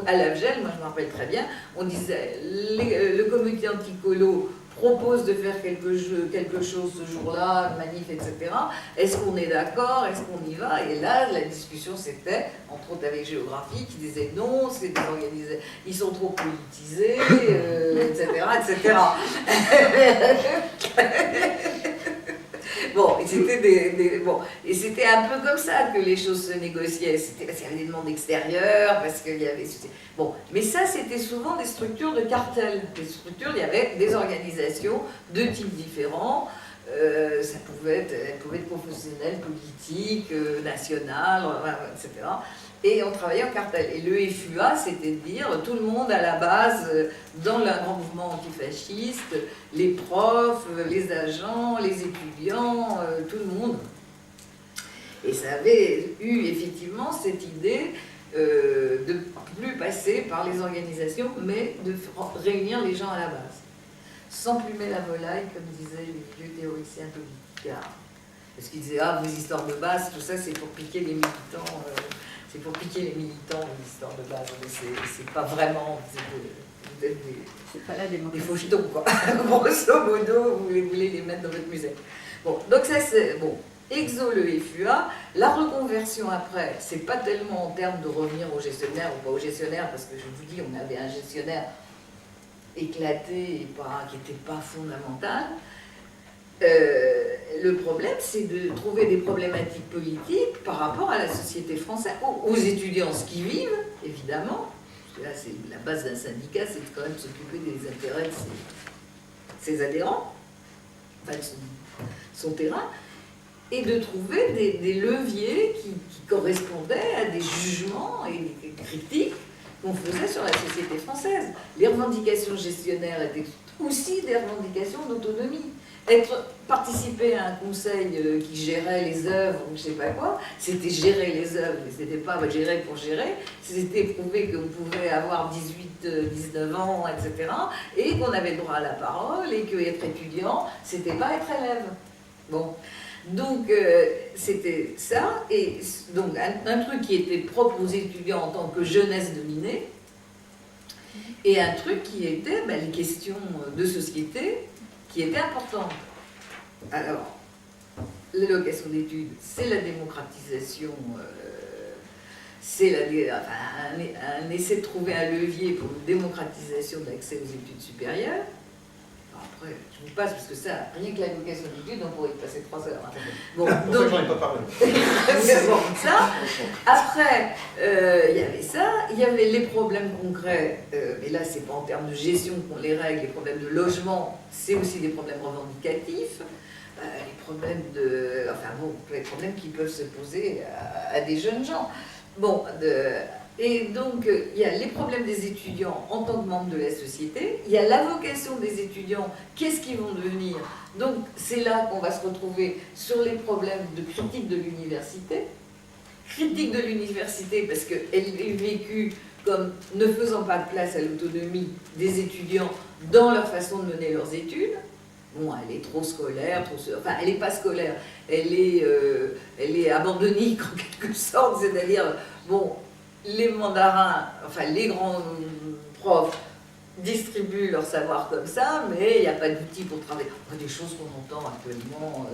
à l'AFGEL, moi je me rappelle très bien, on disait, le comité anticolo propose de faire quelque chose ce jour-là, une manif, etc. Est-ce qu'on est d'accord? Est-ce qu'on y va? Et là, la discussion c'était, entre autres avec Géographie, qui disait non, c'est désorganisé, ils sont trop politisés, etc., etc. Bon, et c'était un peu comme ça que les choses se négociaient. C'était parce qu'il y avait des demandes extérieures, parce qu'il y avait... Bon, mais ça, c'était souvent des structures de cartel. Des structures, il y avait des organisations de types différents. Ça pouvait être professionnel, politique, national, etc. Et on travaillait en cartel. Et le FUA, c'était de dire tout le monde à la base, dans le grand mouvement antifasciste, les profs, les agents, les étudiants, tout le monde. Et ça avait eu effectivement cette idée de plus passer par les organisations, mais de réunir les gens à la base. Sans plumer la volaille, comme disaient les vieux théoriciens politiques. Parce qu'ils disaient, ah, vos histoires de base, tout ça, c'est pour piquer les militants. C'est pour piquer les militants, l'histoire de base. Mais c'est pas vraiment... Vous êtes des faux jetons, quoi. Grosso modo, vous voulez les mettre dans votre musée. Bon, donc ça, c'est... Bon. Exo le FUA, la reconversion après, c'est pas tellement en termes de revenir au gestionnaire ou pas au gestionnaire, parce que je vous dis, on avait un gestionnaire éclaté et qui n'était pas fondamental. Le problème, c'est de trouver des problématiques politiques par rapport à la société française, aux étudiants ce qui vivent, évidemment, parce que là, c'est la base d'un syndicat, c'est quand même s'occuper des intérêts de ses adhérents, enfin de son terrain, et de trouver des leviers qui correspondaient à des jugements et des critiques qu'on faisait sur la société française. Les revendications gestionnaires étaient aussi des revendications d'autonomie. Participer à un conseil qui gérait les œuvres, ou je sais pas quoi, c'était gérer les œuvres, mais c'était pas gérer pour gérer, c'était prouver qu'on pouvait avoir 18, 19 ans, etc., et qu'on avait le droit à la parole, et qu'être étudiant, c'était pas être élève. Bon. Donc, c'était ça. Et donc, un truc qui était propre aux étudiants en tant que jeunesse dominée, et un truc qui était les questions de société qui étaient importantes. Alors, l'allocation d'études, c'est la démocratisation, c'est un essai de trouver un levier pour une démocratisation de l'accès aux études supérieures. Après, je vous passe parce que ça, rien que l'allocation d'études, on pourrait y passer 3 heures. Hein. Bon, pour ça que j'en ai pas parlé. bon, ça. Après, il y avait ça, il y avait les problèmes concrets, mais là, c'est pas en termes de gestion qu'on les règle, les problèmes de logement, c'est aussi des problèmes revendicatifs. Les problèmes les problèmes qui peuvent se poser à des jeunes gens. Bon, et donc il y a les problèmes des étudiants en tant que membres de la société, il y a la vocation des étudiants, qu'est-ce qu'ils vont devenir. Donc c'est là qu'on va se retrouver sur les problèmes de critique de l'université. Critique de l'université parce qu'elle est vécue comme ne faisant pas de place à l'autonomie des étudiants dans leur façon de mener leurs études. Bon, elle est trop scolaire, enfin, elle n'est pas scolaire, elle est abandonnique en quelque sorte, c'est-à-dire, bon, les mandarins, enfin, les grands profs distribuent leur savoir comme ça, mais il n'y a pas d'outils pour travailler. Des choses qu'on entend actuellement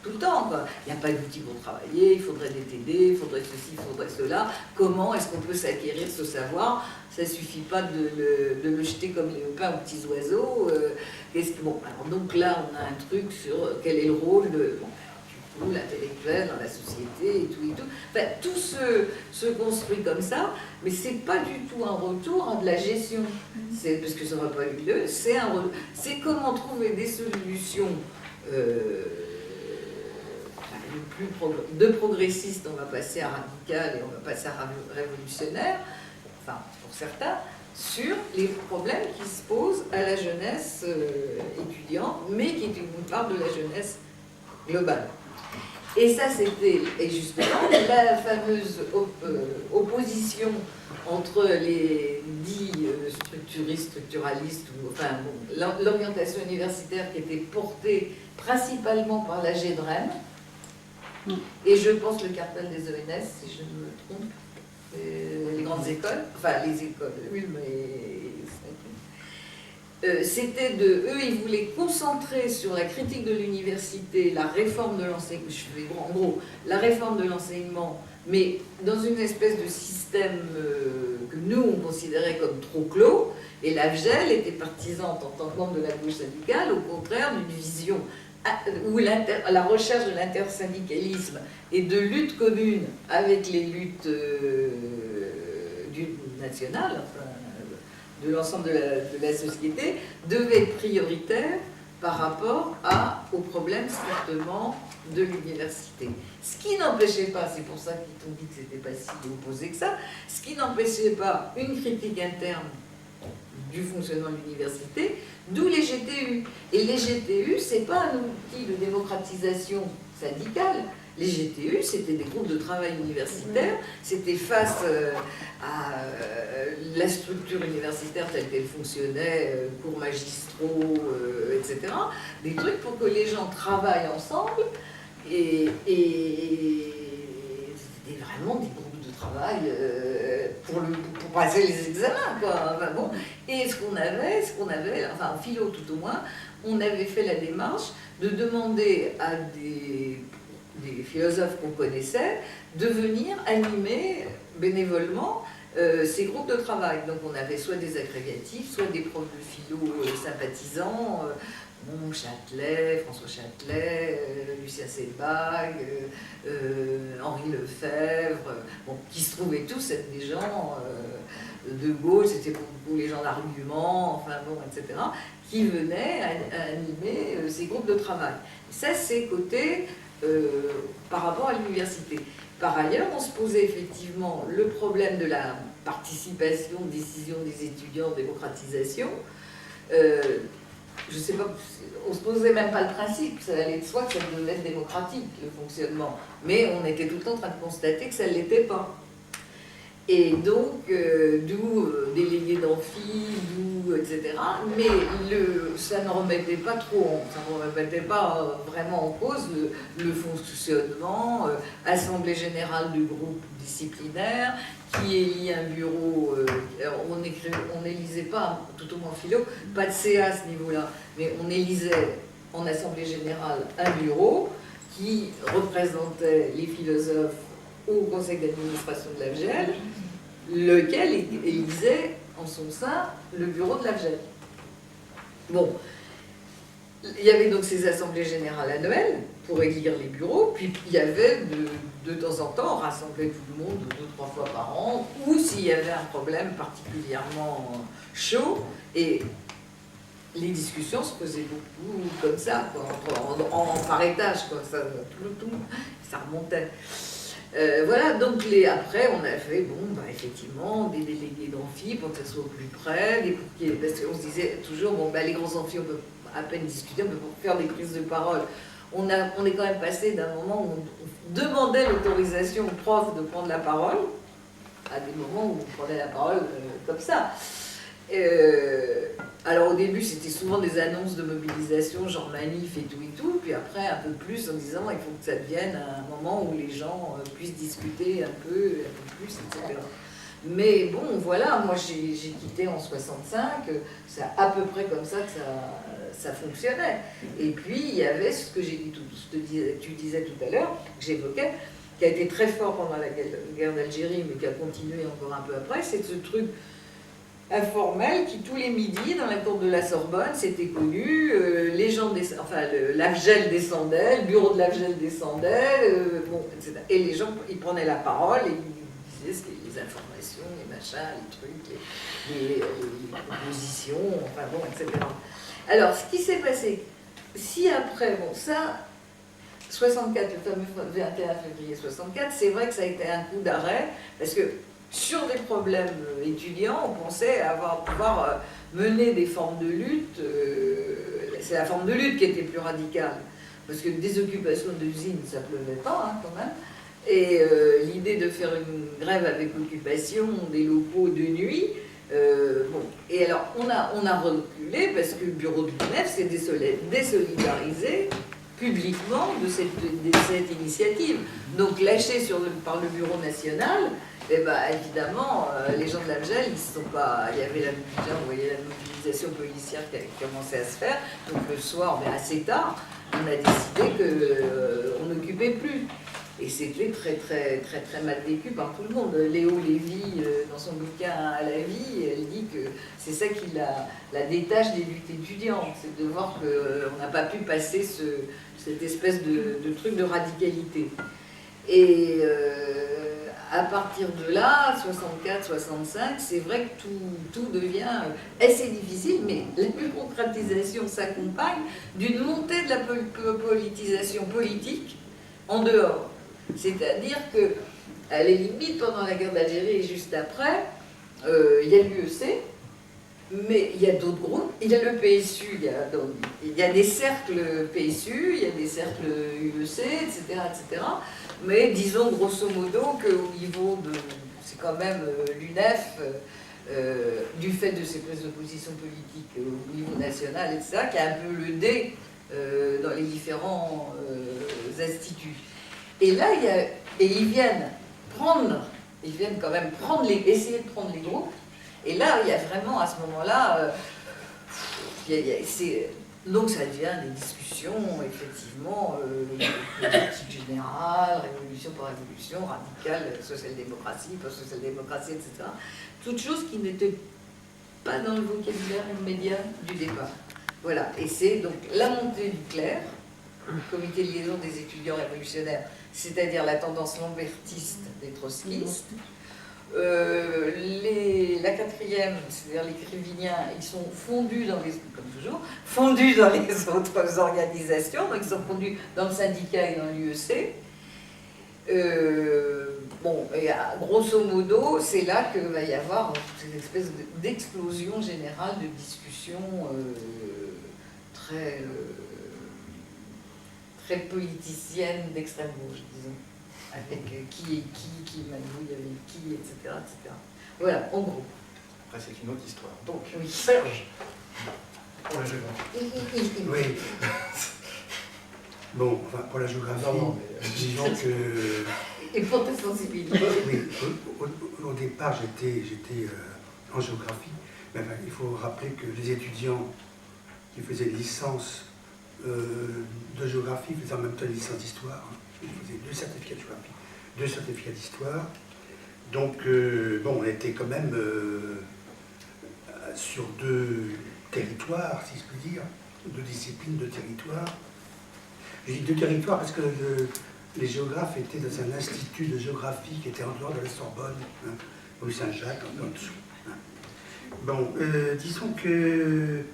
tout le temps, quoi. Il n'y a pas d'outils pour travailler, il faudrait des TD, il faudrait ceci, il faudrait cela. Comment est-ce qu'on peut s'acquérir ce savoir? Ça ne suffit pas de le jeter comme le pain aux petits oiseaux. Bon, alors donc là, on a un truc sur quel est le rôle de l'intellectuel dans la société et tout. Enfin, tout se construit comme ça, mais c'est pas du tout un retour à de la gestion. Parce que ça n'aura pas eu lieu. C'est comment trouver des solutions de progressistes, on va passer à radical et on va passer à révolutionnaire, enfin pour certains, sur les problèmes qui se posent à la jeunesse étudiante, mais qui est une part de la jeunesse globale. Et ça, c'était justement la fameuse opposition entre les dits structuristes, structuralistes, enfin bon, l'orientation universitaire qui était portée principalement par la GEDREM, et je pense le cartel des ENS, si je ne me trompe, les grandes écoles, enfin les écoles, Ulm et... c'était eux, ils voulaient concentrer sur la critique de l'université, la réforme de l'enseignement, en gros, la réforme de l'enseignement, mais dans une espèce de système que nous, on considérait comme trop clos, et la FGEL était partisante en tant que membre de la gauche syndicale, au contraire d'une vision où la recherche de l'intersyndicalisme et de lutte commune avec les luttes nationales, enfin, de l'ensemble de la société, devait être prioritaire par rapport aux problèmes strictement de l'université. Ce qui n'empêchait pas, c'est pour ça qu'ils t'ont dit que c'était pas si opposé que ça, ce qui n'empêchait pas une critique interne du fonctionnement de l'université, d'où les GTU. Et les GTU, c'est pas un outil de démocratisation syndicale. Les GTU, c'était des groupes de travail universitaires, c'était face à la structure universitaire telle qu'elle fonctionnait, cours magistraux, etc. Des trucs pour que les gens travaillent ensemble, et c'était vraiment des groupes de travail pour passer les examens, quoi. Enfin, bon. Et ce qu'on avait, enfin en philo tout au moins, on avait fait la démarche de demander à des philosophes qu'on connaissait de venir animer bénévolement ces groupes de travail. Donc on avait soit des agrégatifs, soit des profs de philo sympathisants, Châtelet, François Châtelet, Lucien Sebag, Henri Lefebvre, bon, qui se trouvaient tous être des gens de gauche, c'était beaucoup les gens d'argument, enfin bon, etc., qui venaient animer ces groupes de travail. Ça, c'est côté par rapport à l'université. Par ailleurs, on se posait effectivement le problème de la participation, décision des étudiants, démocratisation. Je sais pas, on se posait même pas le principe, ça allait de soi que ça devait être démocratique, le fonctionnement. Mais on était tout le temps en train de constater que ça ne l'était pas. Et donc, d'où délégué d'amphi, d'où, etc. Mais ça ne remettait pas trop, ça ne remettait pas vraiment en cause le fonctionnement, assemblée générale du groupe disciplinaire, qui élit un bureau, on n'élisait pas, tout au moins philo, pas de CA à ce niveau-là, mais on élisait en assemblée générale un bureau qui représentait les philosophes au conseil d'administration de l'AFGEL, lequel élisait en son sein le bureau de l'AFGEL. Bon, il y avait donc ces assemblées générales annuelles pour élire les bureaux, puis il y avait de temps en temps, on rassemblait tout le monde 2-3 fois par an, ou s'il y avait un problème particulièrement chaud, et les discussions se faisaient beaucoup comme ça, quoi, par étage, quoi, ça remontait. Voilà, donc après on a fait, effectivement, des délégués d'amphi pour que ça soit au plus près, parce qu'on se disait toujours, les grands amphis, on peut à peine discuter, on peut faire des prises de parole. On est quand même passé d'un moment où on demandait l'autorisation aux profs de prendre la parole, à des moments où on prenait la parole comme ça. Alors au début c'était souvent des annonces de mobilisation, genre manif et tout, puis après un peu plus en disant il faut que ça devienne un moment où les gens puissent discuter un peu plus, etc. Mais bon, voilà, moi j'ai quitté en 65, c'est à peu près comme ça que ça fonctionnait. Et puis il y avait ce que j'ai dit, tu disais tout à l'heure, que j'évoquais, qui a été très fort pendant la guerre d'Algérie, mais qui a continué encore un peu après, c'est ce truc informel qui tous les midis dans la cour de la Sorbonne, c'était connu, les gens l'AFGEL descendait, le bureau de l'AFGEL descendait, etc. Et les gens ils prenaient la parole et ils disaient les informations, les machins, les trucs, les propositions, etc. Alors ce qui s'est passé, si après, 64, le fameux 21 février 64, c'est vrai que ça a été un coup d'arrêt, parce que sur des problèmes étudiants, on pensait pouvoir mener des formes de lutte. C'est la forme de lutte qui était plus radicale, parce que des occupations d'usines, ça pleuvait pas quand même. Et l'idée de faire une grève avec occupation des locaux de nuit, Et alors on a reculé parce que le bureau de l'UNEF s'est désolidarisé publiquement de cette initiative. Donc lâché par le bureau national, évidemment, les gens de l'AFGEL, il y avait vous voyez la mobilisation policière qui avait commencé à se faire. Donc le soir, assez tard, on a décidé qu'on n'occupait plus. Et c'était très, très, très, très mal vécu par tout le monde. Léo Lévy, dans son bouquin À la vie, elle dit que c'est ça qui la détache des luttes étudiantes. C'est de voir qu'on n'a pas pu passer cette espèce de truc de radicalité. Et à partir de là, 64-65, c'est vrai que tout devient assez difficile, mais la bureaucratisation s'accompagne d'une montée de la politisation politique en dehors. C'est-à-dire que, à la limite, pendant la guerre d'Algérie et juste après, il y a l'UEC, mais il y a d'autres groupes. Il y a le PSU, il y a des cercles PSU, il y a des cercles UEC, etc., etc. Mais disons grosso modo qu'au niveau de... C'est quand même l'UNEF, du fait de ses prises de position politiques au niveau national, etc., qui a un peu le dé dans les différents instituts. Et là, ils viennent quand même essayer de prendre les groupes. Et là, il y a vraiment, à ce moment-là, donc ça devient des discussions, effectivement, politique générale, révolution par révolution, radicale, social-démocratie, post-social-démocratie, etc. Toutes choses qui n'étaient pas dans le vocabulaire immédiat du départ. Voilà, et c'est donc la montée du clerc, comité de liaison des étudiants révolutionnaires, c'est-à-dire la tendance lambertiste des trotskistes. La quatrième, c'est-à-dire les criviniens, ils sont fondus comme toujours, fondus dans les autres organisations, donc ils sont fondus dans le syndicat et dans l'UEC. Et grosso modo, c'est là qu'il va y avoir cette espèce d'explosion générale de discussions très politicienne d'extrême gauche, disons. avec qui magouille avec qui, etc., etc. Voilà, en gros. Après, c'est une autre histoire. Donc, Oui. Serge, pour la géographie. Oui. Bon, enfin, pour la géographie, Non, disons que... Et pour ta sensibilité. Oui, au départ, j'étais en géographie. Mais enfin, il faut rappeler que les étudiants qui faisaient une licence de géographie faisaient en même temps une licence d'histoire. Ils faisaient 2 certificats de géographie, 2 certificats d'histoire. Donc, bon, on était quand même sur 2 territoires, si je puis dire, 2 disciplines, 2 territoires. Je dis 2 territoires parce que les géographes étaient dans un institut de géographie qui était en dehors de la Sorbonne, hein, rue Saint-Jacques, en dessous. Hein. Bon, disons que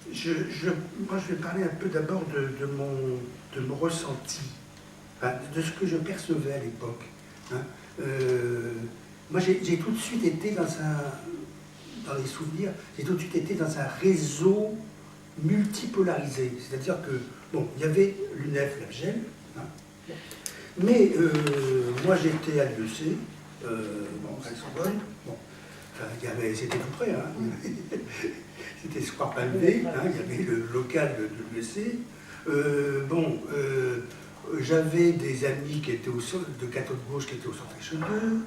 moi je vais parler un peu d'abord de mon ressenti, hein, de ce que je percevais à l'époque. Hein. Moi j'ai tout de suite été dans les souvenirs, j'ai tout de suite été dans un réseau multipolarisé, c'est-à-dire que, bon, il y avait l'UNEF, l'ABGEL, hein, mais moi j'étais à l'UEC, bon, à la Sorbonne, bon, enfin, c'était tout près, hein, c'était Square Palvé, hein, il y avait le local de l'UEC, j'avais des amis qui étaient de Cateau de Gauche qui étaient au centre Echedeux,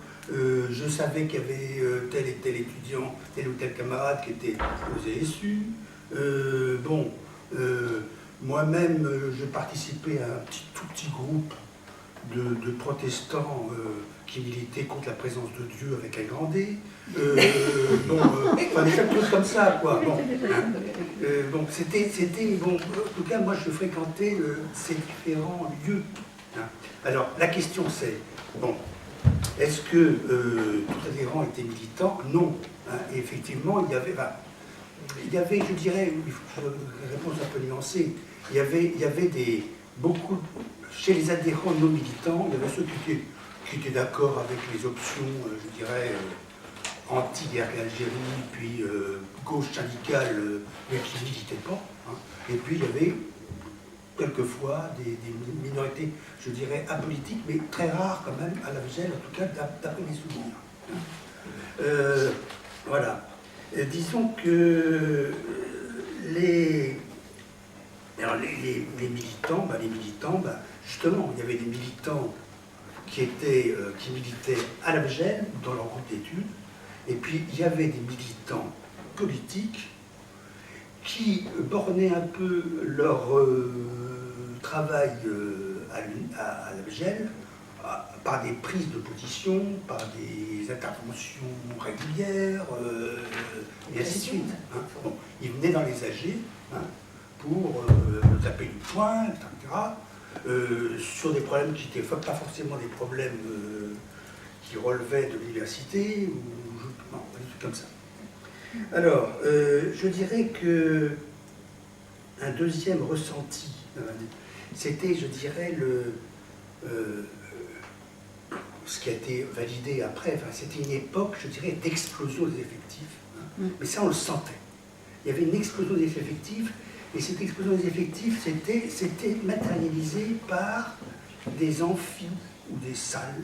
je savais qu'il y avait tel et tel étudiant, tel ou tel camarade qui était aux ESU, moi-même, je participais à un tout petit groupe de protestants qui militaient contre la présence de Dieu avec un grand D. Enfin, des choses comme ça, quoi. Bon, en tout cas, moi, je fréquentais ces différents lieux. Hein. Alors, la question c'est, bon, est-ce que tout adhérent était militant? Non. Hein. Et effectivement, il y avait, je dirais, une réponse un peu nuancée, il y avait beaucoup, chez les adhérents non militants, il y avait ceux qui étaient d'accord avec les options, je dirais, anti-guerre d'Algérie, puis gauche syndicale, mais qui ne militaient pas. Hein. Et puis il y avait quelquefois des minorités, je dirais, apolitiques, mais très rares quand même, à la Vigelle, en tout cas, d'après mes souvenirs. Hein. Voilà. Disons que les militants, justement, il y avait des militants qui militaient à l'ABGEL dans leur groupe d'études, et puis il y avait des militants politiques qui bornaient un peu leur travail à l'ABGEL par des prises de position, par des interventions régulières, et ainsi de suite. Hein. Bon, ils venaient dans les AG hein, pour taper du poing, etc., sur des problèmes qui n'étaient pas forcément des problèmes qui relevaient de l'université, ou non, pas du tout comme ça. Alors, je dirais que un deuxième ressenti, c'était, je dirais, ce qui a été validé après, enfin, c'était une époque, je dirais, d'explosion des effectifs. Hein. Mais ça, on le sentait. Il y avait une explosion des effectifs, et cette explosion des effectifs, c'était matérialisé par des amphis ou des salles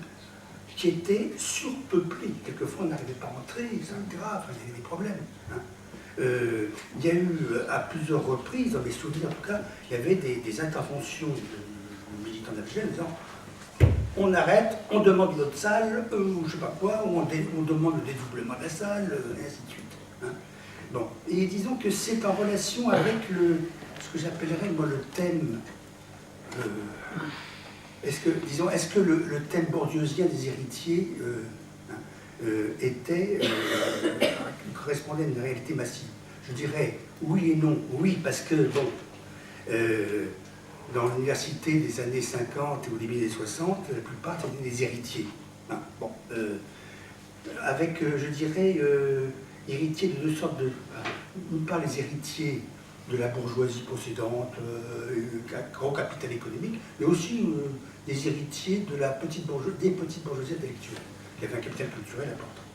qui étaient surpeuplées. Quelquefois, on n'arrivait pas à entrer, etc. Enfin, il y avait des problèmes. Hein. Il y a eu, à plusieurs reprises, dans mes souvenirs en tout cas, il y avait des interventions de militants d'ABGEL en disant on arrête, on demande une autre salle, ou je sais pas quoi, ou on demande le dédoublement de la salle, et ainsi de suite. Hein. Bon. Et disons que c'est en relation avec ce que j'appellerais moi le thème. Est-ce que le thème bourdieusien des héritiers correspondait à une réalité massive? Je dirais oui et non. Oui, parce que, bon, dans l'université des années 50 et au début des 60, la plupart étaient des héritiers. Hein, bon, avec, je dirais, héritiers de 2 sortes de... D'une part, les héritiers de la bourgeoisie possédante, gros capital économique, mais aussi des héritiers de des petites bourgeoisies intellectuelles, qui avaient un capital culturel important.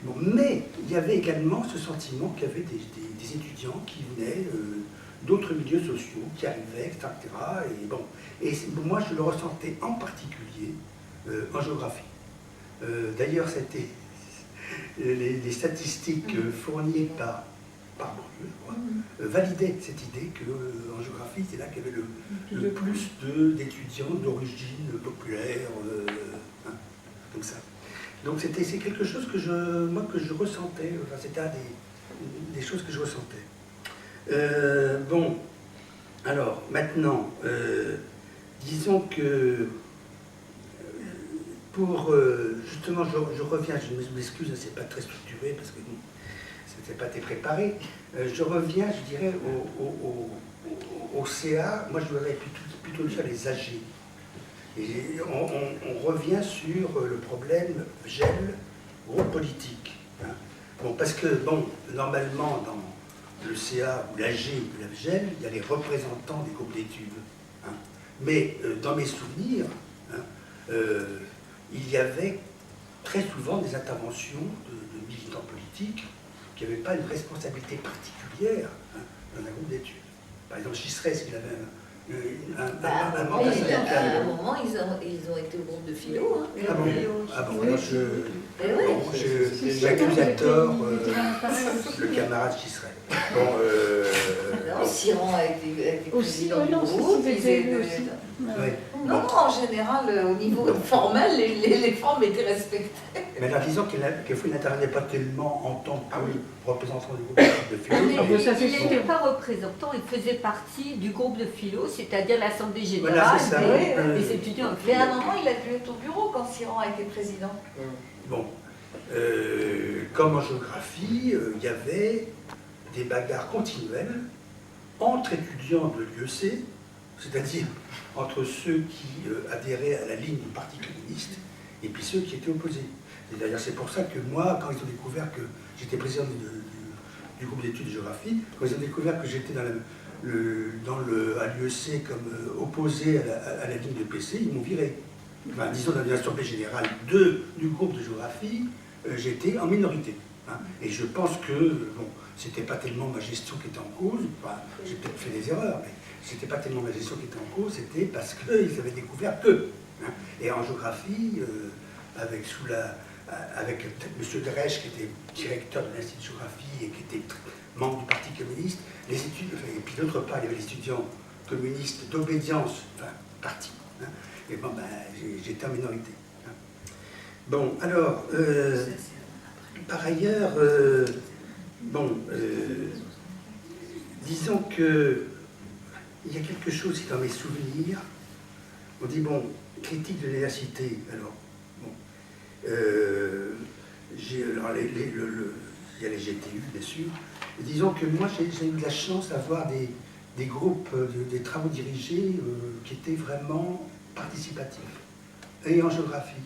Bon, mais il y avait également ce sentiment qu'il y avait des étudiants qui venaient d'autres milieux sociaux qui arrivaient, etc. Et, bon. Et moi, je le ressentais en particulier en géographie. D'ailleurs, c'était les statistiques fournies par Bourdieu, je crois, validaient cette idée qu'en géographie, c'est là qu'il y avait le plus d'étudiants d'origine populaire, comme ça. Donc c'est quelque chose que je ressentais, enfin, c'était des choses que je ressentais. Bon, alors maintenant, disons que pour justement, je reviens, je m'excuse, c'est pas très structuré parce que ça n'était pas été préparé. Je reviens, je dirais, au CA. Moi, je voudrais plutôt dire les AG. Et on revient sur le problème GEL, groupe politique. Hein. Bon, parce que, bon, normalement, dans le CA ou l'AG ou la GEL, il y a les représentants des groupes d'études. Hein. Mais dans mes souvenirs, hein, il y avait très souvent des interventions de militants politiques qui n'avaient pas une responsabilité particulière, hein, dans un groupe d'études. Par exemple, Gisserès, il avait un mandat syndical. À un moment, ils ont été au groupe de philo. Hein. Ah bon, alors Oui. j'accuse à tort le camarade Gisserès. Bon, Non, Siran a été Aussi, président du non, groupe. c'était ils étaient- aussi. ouais. Non, en général, au niveau formel, les formes étaient respectées. Mais alors disons qu'il n'intervenait pas tellement en tant que représentant du groupe de philo. Mais mais- il n'était pas représentant, il faisait partie du groupe de philo, c'est-à-dire l'Assemblée Voilà, Générale c'est ça. des étudiants. Mais à un moment, il a dû être au bureau quand Siran a été président. Bon, comme en géographie, il y avait des bagarres continuelles entre étudiants de l'IEC, c'est-à-dire entre ceux qui adhéraient à la ligne du Parti communiste et puis ceux qui étaient opposés. Et d'ailleurs, c'est pour ça que moi, quand ils ont découvert que j'étais président du groupe d'études de géographie, quand ils ont découvert que j'étais à l'IEC comme opposé à la ligne de PC, ils m'ont viré. Enfin, disons, dans l'Assemblée générale du groupe de géographie, j'étais en minorité. Hein. Et je pense que, bon, c'était pas tellement ma gestion qui était en cause, enfin, j'ai peut-être fait des erreurs, mais c'était pas tellement ma gestion qui était en cause, c'était parce qu'ils avaient découvert que. Hein. Et en géographie, avec M. Dresch, qui était directeur de l'Institut de géographie et qui était membre du Parti communiste, les études, et puis d'autre part, il y avait les étudiants communistes d'obédience, enfin, parti. Hein. Et bon, ben, j'étais en minorité. Hein. Bon, alors, par ailleurs, disons que il y a quelque chose qui est dans mes souvenirs. On dit, bon, critique de l'université. Alors, bon, il y a les GTU, bien sûr. Et disons que moi, j'ai eu de la chance d'avoir des groupes, des travaux dirigés qui étaient vraiment participatifs. Et en géographie.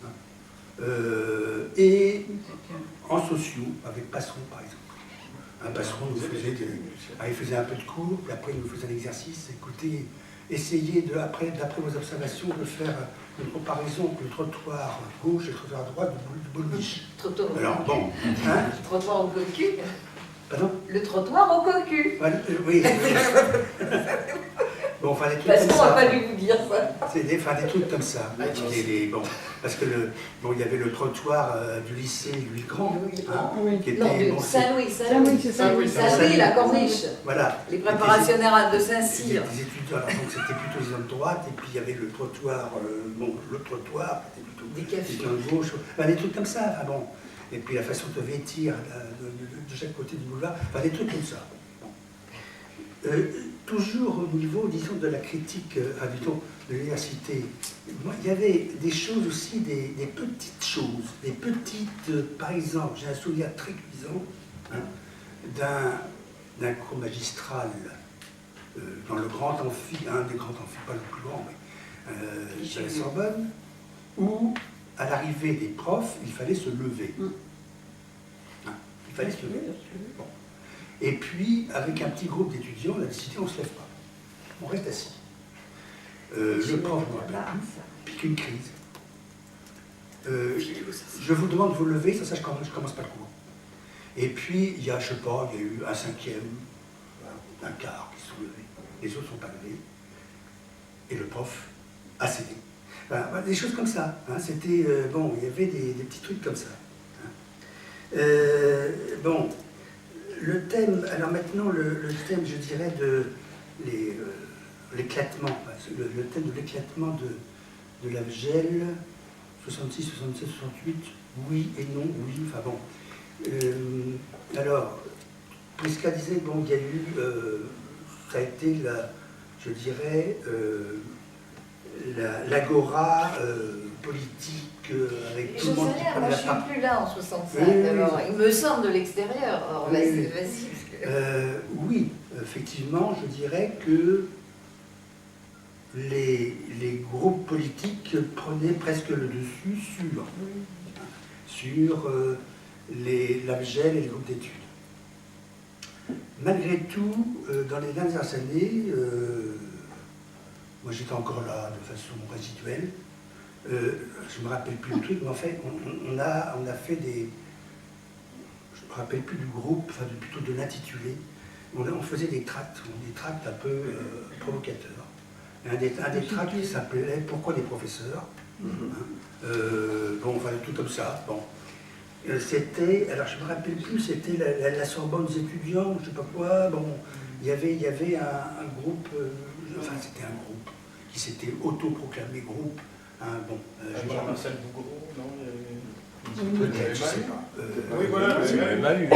Hein. Et en sociaux, avec Passeron, par exemple. Un Passeron nous il faisait un peu de cours, puis après il nous faisait un exercice. Écoutez, essayez, d'après vos observations, de faire une comparaison entre le trottoir gauche et le trottoir droit du Boulmiche. Trottoir au Alors, cocu. bon, hein? Le trottoir au cocu. Pardon? Le trottoir au cocu. Oui. Bon, enfin, des trucs Parce comme qu'on n'a ça. pas dû vous dire ça. C'est des trucs comme ça. Bon, parce que il y avait le trottoir du lycée Louis Grand, hein, qui était Non, de bon, Saint-Louis, Saint-Louis, c'est Saint-Louis, Saint-Louis. la Corniche. voilà. Les préparationnaires de C'était Saint-Cyr. des étudiants, alors donc c'était plutôt les hommes de droite, et puis il y avait le trottoir, le trottoir, c'était plutôt Des cafés. les gens de gauche, enfin, des trucs comme ça, enfin, bon. Et puis la façon de vêtir de chaque côté du boulevard, enfin des trucs comme ça. Bon. Toujours au niveau, disons, de la critique, disons, de l'université, il y avait des choses aussi, des petites choses, des petites, par exemple, j'ai un souvenir très cuisant hein, d'un cours magistral dans le grand amphi, un des grands amphis, pas le plus grand, mais de la Sorbonne, où, à l'arrivée des profs, il fallait se lever. Hein, il fallait se lever. Bon. Et puis, avec un petit groupe d'étudiants, on a décidé, on ne se lève pas. On reste assis. Le prof me rappelle plus, pique une crise. Je vous demande de vous lever, ça je commence pas le cours. Et puis, il y a, je sais pas, il y a eu un cinquième, un quart qui se sont levés, les autres ne sont pas levés, et le prof a cédé. Enfin, des choses comme ça. Hein. C'était, bon, il y avait des petits trucs comme ça. Hein. Bon, le thème, alors maintenant, le thème, je dirais, de l'éclatement, le thème de l'éclatement de l'Abgel, 66, 67, 68, oui et non, oui, enfin bon. Alors, Prisca disait, bon, il y a eu, ça a été, je dirais, l'agora politique avec tout le monde qui prenait moi la je suis part. plus là en 65, Oui, alors oui. il me semble de l'extérieur. Alors Oui, vas-y, oui. vas-y. Oui, effectivement, je dirais que les groupes politiques prenaient presque le dessus sur l'Abgel et les groupes d'études. Malgré tout, dans les dernières années, moi j'étais encore là de façon résiduelle, je ne me rappelle plus le truc, mais en fait on a fait des... Je ne me rappelle plus du groupe, enfin plutôt de l'intitulé. On faisait des tracts un peu provocateurs. Un des tracts qui s'appelait « Pourquoi les professeurs ?» Bon, enfin tout comme ça. Bon. C'était, alors je ne me rappelle plus, c'était la Sorbonne des étudiants, je ne sais pas quoi. Bon, il y avait un groupe, enfin c'était un groupe qui s'était autoproclamé groupe. Hein, bon, Jean-Marcel Bougreau, non? Peut-être, je ne sais pas. Oui, voilà, le MAU.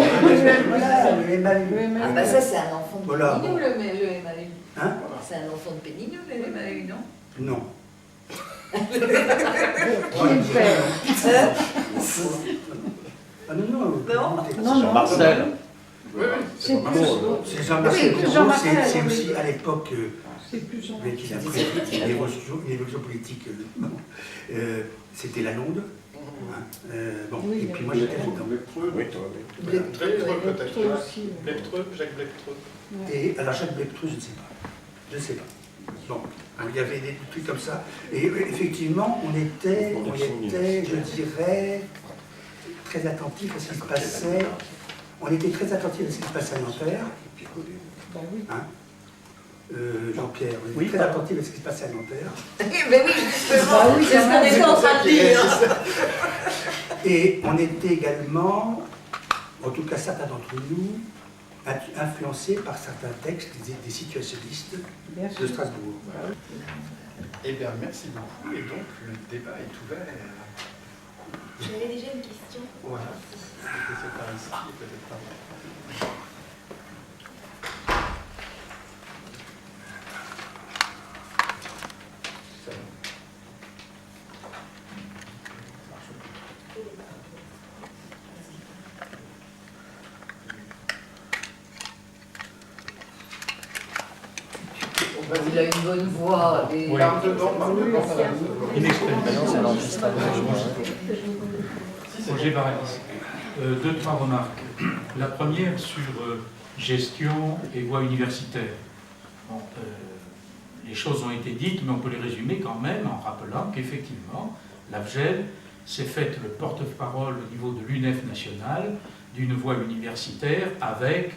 Voilà, le MAU. Ah bah ça c'est un enfant de Voilà, Péninou, bon. le MAU. Hein? C'est un enfant de Péninou, le MAU, non? Non. Ah non, non. Non, Jean-Marcel. Oui, oui. C'est C'est Jean-Marcel Oui, Bourreau, Jean-Marcel, c'est oui. aussi à l'époque, C'est plus Jean. mais qu'il a pris une évolution politique, c'était Lalonde. Hein, bon, Oui, et puis moi j'étais là-dedans. Oui, toi, oui. Bleptreux, peut-être. Toi aussi. Bleptreux, Jacques Bleptreux. Et alors Jacques Bleptreux, je ne sais pas. Je ne sais pas. Bon, il y avait des trucs comme ça. Et effectivement, on était, je dirais, très attentifs à ce qui se passait. On était très attentifs à ce qui se passait à Nanterre. Bah oui. Hein. Jean-Pierre, on était très attentifs à ce qui se passait à Nanterre. Mais oui, justement, Bah oui, c'est ce qu'on était en train de dire. Et on était également, en tout cas certains d'entre nous, influencés par certains textes des situationnistes Bien de sûr. Strasbourg. Bah oui. Eh bien, merci beaucoup. Et donc, le débat est ouvert. J'avais déjà une question. Voilà. C'était c'est par ici, et peut-être par là. Ça va. Il a une bonne voix. Et... Parle dedans, parle dedans, madame. Une expérience. C'est l'enregistrement. Roger Baralis. Deux, trois remarques. La première sur gestion et voie universitaire. Bon, les choses ont été dites, mais on peut les résumer quand même en rappelant qu'effectivement, l'ABGEL s'est faite le porte-parole au niveau de l'UNEF nationale d'une voie universitaire avec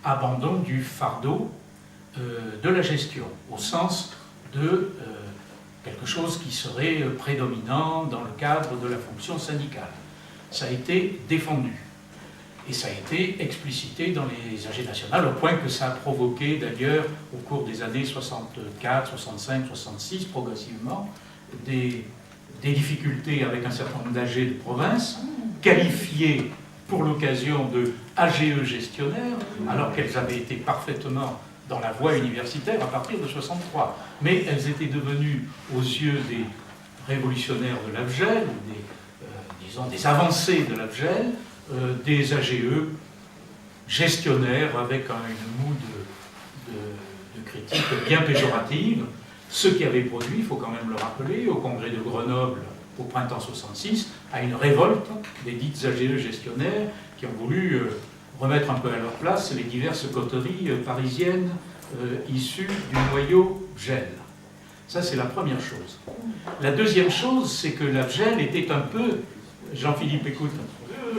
abandon du fardeau de la gestion, au sens de quelque chose qui serait prédominant dans le cadre de la fonction syndicale. Ça a été défendu. Et ça a été explicité dans les AG nationales, au point que ça a provoqué d'ailleurs, au cours des années 64, 65, 66, progressivement, des difficultés avec un certain nombre d'AG de province, qualifiées pour l'occasion de AGE gestionnaires, alors qu'elles avaient été parfaitement dans la voie universitaire à partir de 63. Mais elles étaient devenues, aux yeux des révolutionnaires de l'ABGEL, disons des avancées de l'ABGEL, des AGE gestionnaires avec une moue de critique bien péjorative, ce qui avait produit, il faut quand même le rappeler, au congrès de Grenoble au printemps 66, à une révolte des dites AGE gestionnaires qui ont voulu remettre un peu à leur place les diverses coteries parisiennes issues du noyau BGEL. Ça, c'est la première chose. La deuxième chose, c'est que la BGEL était un peu Jean-Philippe, écoute,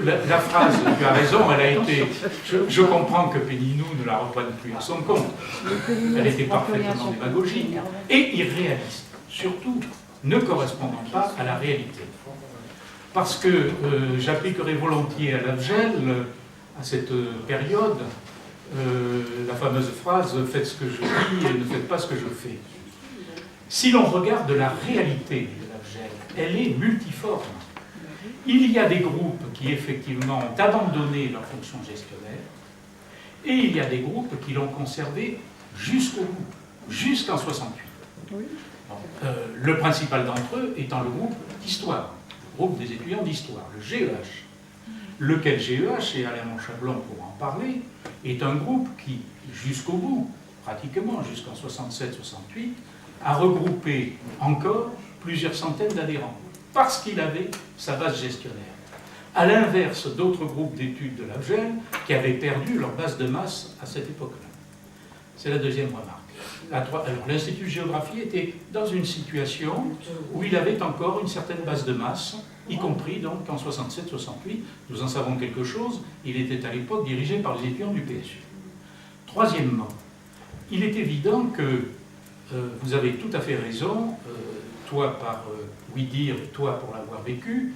la phrase, tu as raison, elle a été... Je comprends que Péninou ne la reprenne plus à son compte. Elle était parfaitement démagogique et irréaliste, surtout ne correspondant pas à la réalité. Parce que j'appliquerai volontiers à l'Abgel, à cette période, la fameuse phrase « faites ce que je dis et ne faites pas ce que je fais ». Si l'on regarde la réalité de l'Abgel, elle est multiforme. Il y a des groupes qui effectivement ont abandonné leur fonction gestionnaire et il y a des groupes qui l'ont conservé jusqu'au bout, jusqu'en 68. Oui. Le principal d'entre eux étant le groupe d'histoire, le groupe des étudiants d'histoire, le GEH. Lequel GEH, et Alain Monchablon pour en parler, est un groupe qui, jusqu'au bout, pratiquement jusqu'en 67-68, a regroupé encore plusieurs centaines d'adhérents, parce qu'il avait sa base gestionnaire. À l'inverse d'autres groupes d'études de l'Abgel qui avaient perdu leur base de masse à cette époque-là. C'est la deuxième remarque. Alors, l'Institut de géographie était dans une situation où il avait encore une certaine base de masse, y compris donc en 67-68. Nous en savons quelque chose. Il était à l'époque dirigé par les étudiants du PSU. Troisièmement, il est évident que vous avez tout à fait raison, toi par oui-dire et toi pour l'avoir vécu,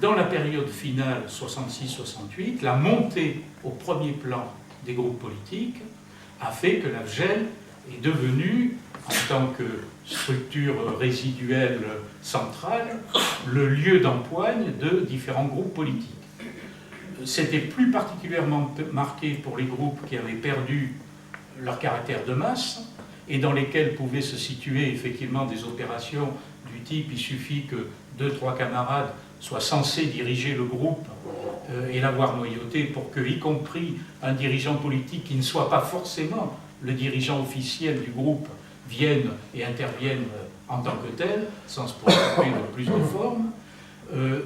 dans la période finale 66-68, la montée au premier plan des groupes politiques a fait que l'Abgel est devenue, en tant que structure résiduelle centrale, le lieu d'empoigne de différents groupes politiques. C'était plus particulièrement marqué pour les groupes qui avaient perdu leur caractère de masse et dans lesquels pouvaient se situer effectivement des opérations du type il suffit que 2-3 camarades soient censés diriger le groupe et l'avoir noyauté pour que, y compris un dirigeant politique qui ne soit pas forcément le dirigeant officiel du groupe, vienne et intervienne en tant que tel, sans se préoccuper de plus de forme.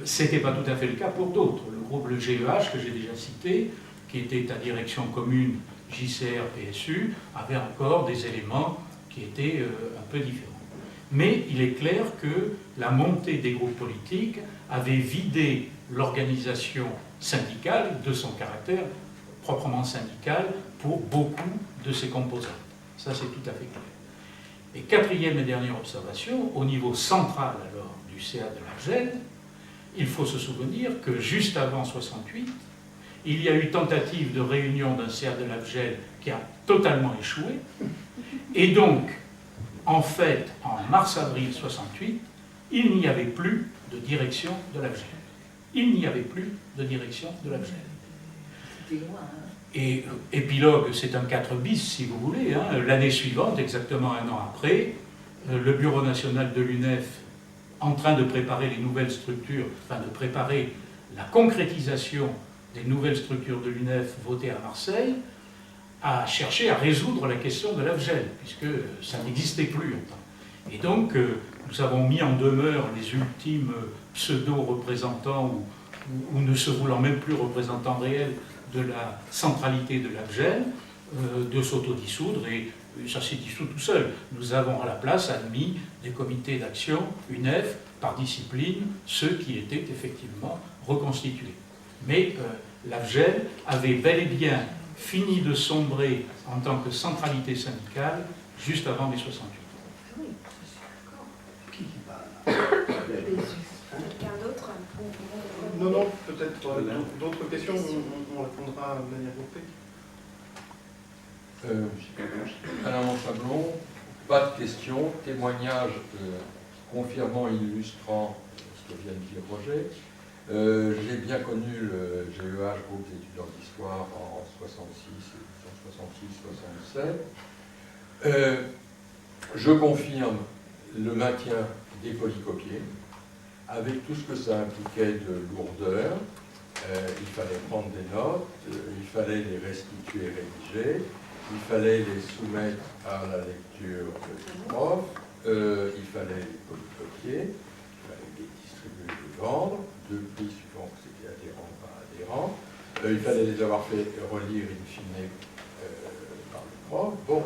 Ce n'était pas tout à fait le cas pour d'autres. Le groupe, le GEH, que j'ai déjà cité, qui était à direction commune JCR-PSU, avait encore des éléments qui étaient un peu différents. Mais il est clair que la montée des groupes politiques avait vidé l'organisation syndicale de son caractère proprement syndical pour beaucoup de ses composantes. Ça, c'est tout à fait clair. Et quatrième et dernière observation, au niveau central alors du CA de l'Abgel, il faut se souvenir que juste avant 68, il y a eu tentative de réunion d'un CA de l'Abgel qui a totalement échoué, et donc, en fait, en mars-avril 68, il n'y avait plus de direction de l'Abgel. Il n'y avait plus de direction de l'Abgel. Et épilogue, c'est un 4 bis, si vous voulez. Hein. L'année suivante, exactement un an après, le Bureau national de l'UNEF, en train de préparer les nouvelles structures, enfin de préparer la concrétisation des nouvelles structures de l'UNEF votées à Marseille, a cherché à résoudre la question de l'Abgel, puisque ça n'existait plus. Et donc, nous avons mis en demeure les ultimes pseudo-représentants, ou ne se voulant même plus représentants réels de la centralité de l'Abgel, de s'autodissoudre, et ça s'est dissous tout seul. Nous avons à la place admis des comités d'action, UNEF, par discipline, ceux qui étaient effectivement reconstitués. Mais l'Abgel avait bel et bien fini de sombrer en tant que centralité syndicale juste avant mai 68. Oui, je suis d'accord. Quelqu'un d'autre? Non, peut-être d'autres questions, on répondra de manière groupée. Alain Monchablon, pas de questions, témoignage confirmant et illustrant ce que vient de dire Roger. J'ai bien connu le GEH, groupe d'étudiants d'histoire, en 66-67. Je confirme le maintien des polycopiés, avec tout ce que ça impliquait de lourdeur. Il fallait prendre des notes, il fallait les restituer rédigées, il fallait les soumettre à la lecture du prof, il fallait les polycopier, il fallait les distribuer et les vendre, deux prix suivant que c'était adhérent ou pas adhérent, il fallait les avoir fait relire in fine par le prof. Bon,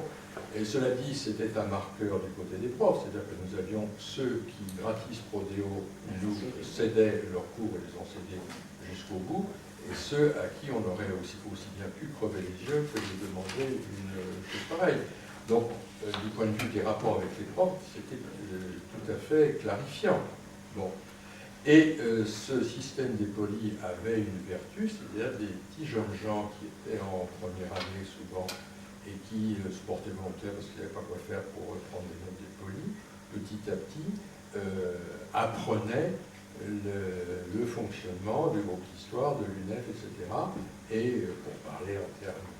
et cela dit, c'était un marqueur du côté des profs, c'est-à-dire que nous avions ceux qui, gratis prodéo, nous cédaient leurs cours et les ont cédés jusqu'au bout, et ceux à qui on aurait aussi bien pu crever les yeux que de demander une chose pareille. Donc, du point de vue des rapports avec les profs, c'était tout à fait clarifiant. Bon. Et ce système des polis avait une vertu, c'est-à-dire des petits jeunes gens qui étaient en première année souvent et qui se portaient volontaires parce qu'ils n'avaient pas quoi faire pour prendre des notes des polis, petit à petit apprenaient le fonctionnement du groupe d'histoire, de l'UNEF, etc. Et, pour parler en termes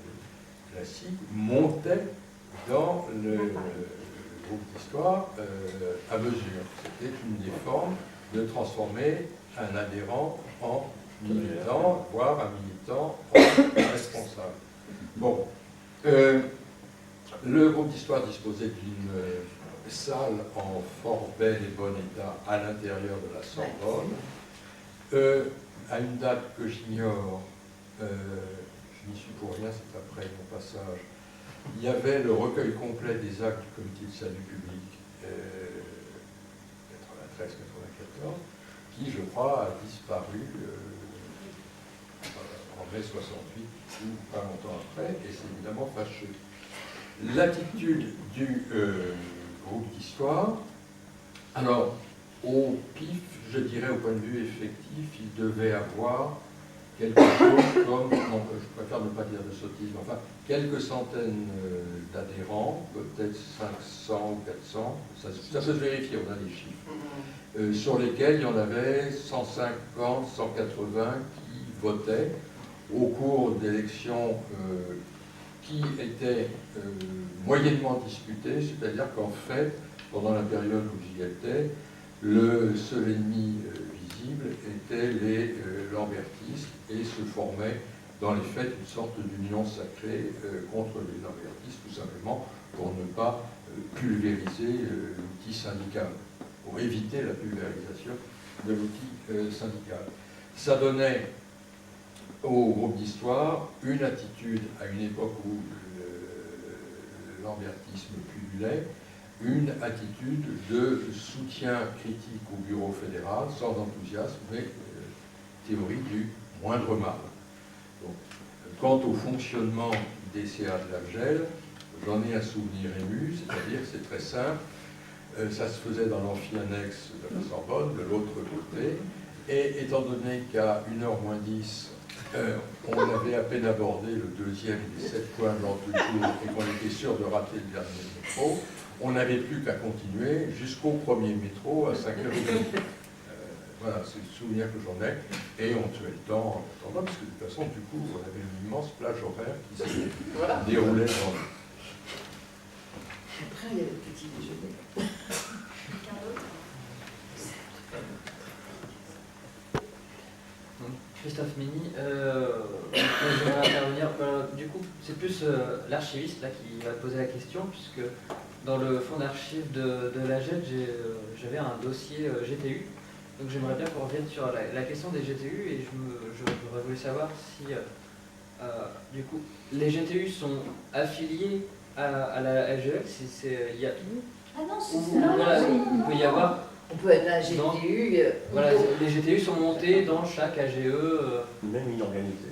classiques, montaient dans le groupe d'histoire à mesure. C'était une des formes de transformer un adhérent en militant, voire un militant en responsable. Bon, le groupe d'histoire disposait d'une salle en fort bel et bon état à l'intérieur de la Sorbonne. À une date que j'ignore, je n'y suis pour rien, c'est après mon passage, il y avait le recueil complet des actes du comité de salut public 93-94, qui, je crois, a disparu en mai 68, ou pas longtemps après, et c'est évidemment fâcheux. L'attitude du groupe d'histoire, alors, au pif, je dirais, au point de vue effectif, il devait avoir quelque chose comme, non, je préfère ne pas dire de sottise, mais enfin, quelques centaines d'adhérents, peut-être 500 ou 400, ça peut se vérifier, on a des chiffres, sur lesquels il y en avait 150, 180 qui votaient au cours d'élections qui étaient moyennement disputées, c'est-à-dire qu'en fait, pendant la période où j'y étais, le seul ennemi visible était les lambertistes et se formait dans les faits une sorte d'union sacrée contre les lambertistes, tout simplement pour ne pas pulvériser l'outil syndical, pour éviter la pulvérisation de l'outil syndical. Ça donnait au groupe d'histoire une attitude, à une époque où le lambertisme pullulait, une attitude de soutien critique au bureau fédéral, sans enthousiasme, mais théorie du moindre mal. Donc, quant au fonctionnement des CA de l'Abgel, j'en ai un souvenir ému, c'est-à-dire que c'est très simple, ça se faisait dans l'amphi annexe de la Sorbonne, de l'autre côté, et étant donné qu'à 1h moins 10, on avait à peine abordé le deuxième des 7 points de l'ordre du jour et qu'on était sûr de rater le dernier métro, on n'avait plus qu'à continuer jusqu'au premier métro à 5h30. Voilà, c'est le souvenir que j'en ai. Et on tuait le temps en attendant, parce que de toute façon, du coup, on avait une immense plage horaire qui se déroulait dans le... Après, il y avait le petit déjeuner. Quelqu'un d'autre? Christophe Mini, j'aimerais intervenir. Du coup, c'est plus l'archiviste là qui va poser la question, puisque dans le fonds d'archives de l'AGED, j'avais un dossier GTU. Donc j'aimerais bien qu'on revienne sur la question des GTU, et j'aurais voulu savoir si, du coup, les GTU sont affiliés à la AGE, si c'est... Ah non, c'est voilà, il peut y avoir... On peut être un GTU. Voilà, les GTU sont montés dans chaque AGE. Même inorganisé.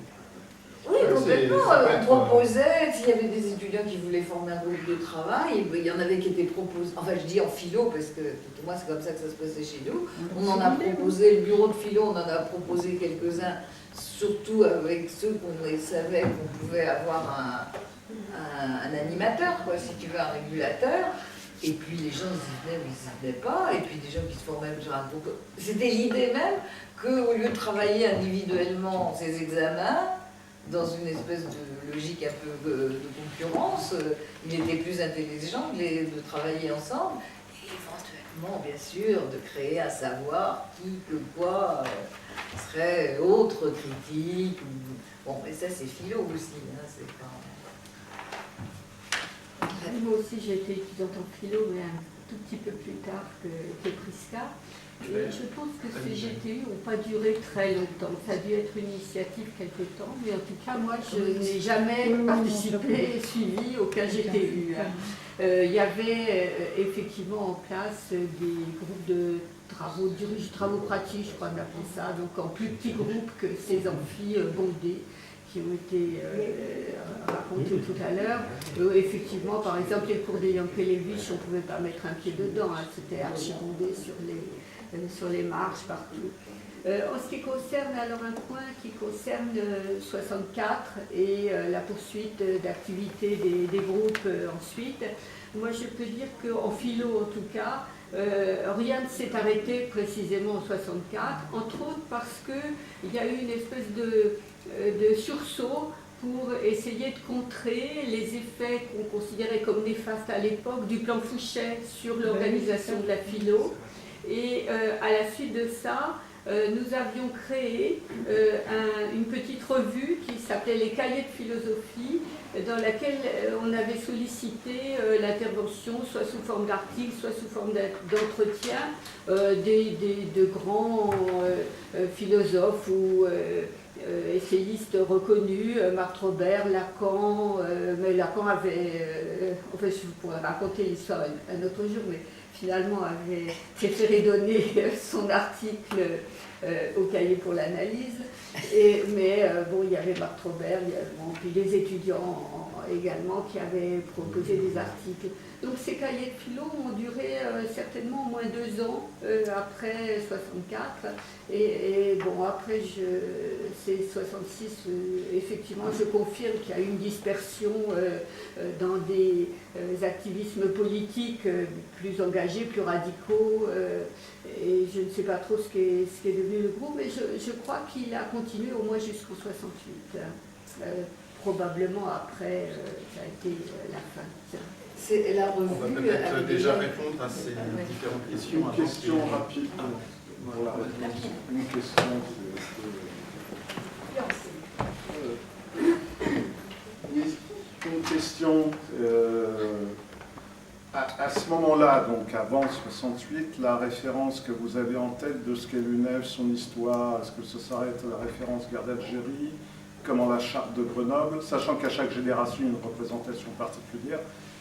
Oui, Ouais, complètement. ça peut On être, proposait, s'il y avait des étudiants qui voulaient former un groupe de travail, il y en avait qui étaient proposés. Enfin, je dis en philo, parce que tout moi, c'est comme ça que ça se passait chez nous. On en a proposé, le bureau de philo, on en a proposé quelques-uns, surtout avec ceux qu'on savait qu'on pouvait avoir un animateur, quoi, si tu veux, un régulateur. Et puis les gens, ils y venaient ou ils n'y venaient pas, et puis des gens qui se formaient sur un groupe. C'était l'idée même qu'au lieu de travailler individuellement ces examens, dans une espèce de logique un peu de concurrence, il était plus intelligent de travailler ensemble, et éventuellement, bien sûr, de créer un savoir qui, que quoi, serait autre, critique. Bon, mais ça c'est philo aussi, hein, c'est pas... Moi aussi, j'ai été étudiante en philo, mais tout petit peu plus tard que Prisca. Et je pense que ces GTU n'ont pas duré très longtemps. Ça a dû être une initiative quelque temps, mais en tout cas, moi, je n'ai jamais participé et suivi aucun GTU. Il y avait effectivement en place des groupes de travaux pratiques, je crois qu'on appelait ça, donc en plus petits groupes que ces amphis bondés qui ont été racontés tout à l'heure. Effectivement, par exemple, les cours des Yankelevich, on ne pouvait pas mettre un pied dedans, hein, c'était archibondé sur les marches partout. En ce qui concerne alors un point qui concerne 64 et la poursuite d'activité des groupes ensuite, moi je peux dire qu'en philo en tout cas, rien ne s'est arrêté précisément en 64, entre autres parce qu'il y a eu une espèce de sursaut pour essayer de contrer les effets qu'on considérait comme néfastes à l'époque du plan Fouchet sur l'organisation de la philo. Et à la suite de ça, nous avions créé une petite revue qui s'appelait les Cahiers de philosophie, dans laquelle on avait sollicité l'intervention, soit sous forme d'articles, soit sous forme d'entretien, de grands philosophes ou essayistes reconnus, Marthe Robert, Lacan, mais Lacan avait, en fait je pourrais raconter l'histoire un autre jour, mais finalement avait préféré donner son article au cahier pour l'analyse. Mais bon, il y avait Marthe Robert, puis les étudiants également qui avaient proposé des articles. Donc ces cahiers de philo ont duré certainement au moins 2 ans après 64. Et bon, après, c'est 66, effectivement, je confirme qu'il y a eu une dispersion dans des activismes politiques plus engagés, plus radicaux. Et je ne sais pas trop ce qu'est devenu le groupe, mais je crois qu'il a continué au moins jusqu'en 68. Probablement après, ça a été la fin. C'est la revue. On va peut-être déjà répondre à ces différentes questions. Une question rapide. Voilà. Une question. Une question. À ce moment-là, donc avant 68, la référence que vous avez en tête de ce qu'est l'UNEF, son histoire, est-ce que ça s'arrête à la référence guerre d'Algérie, comment la charte de Grenoble, sachant qu'à chaque génération, une représentation particulière.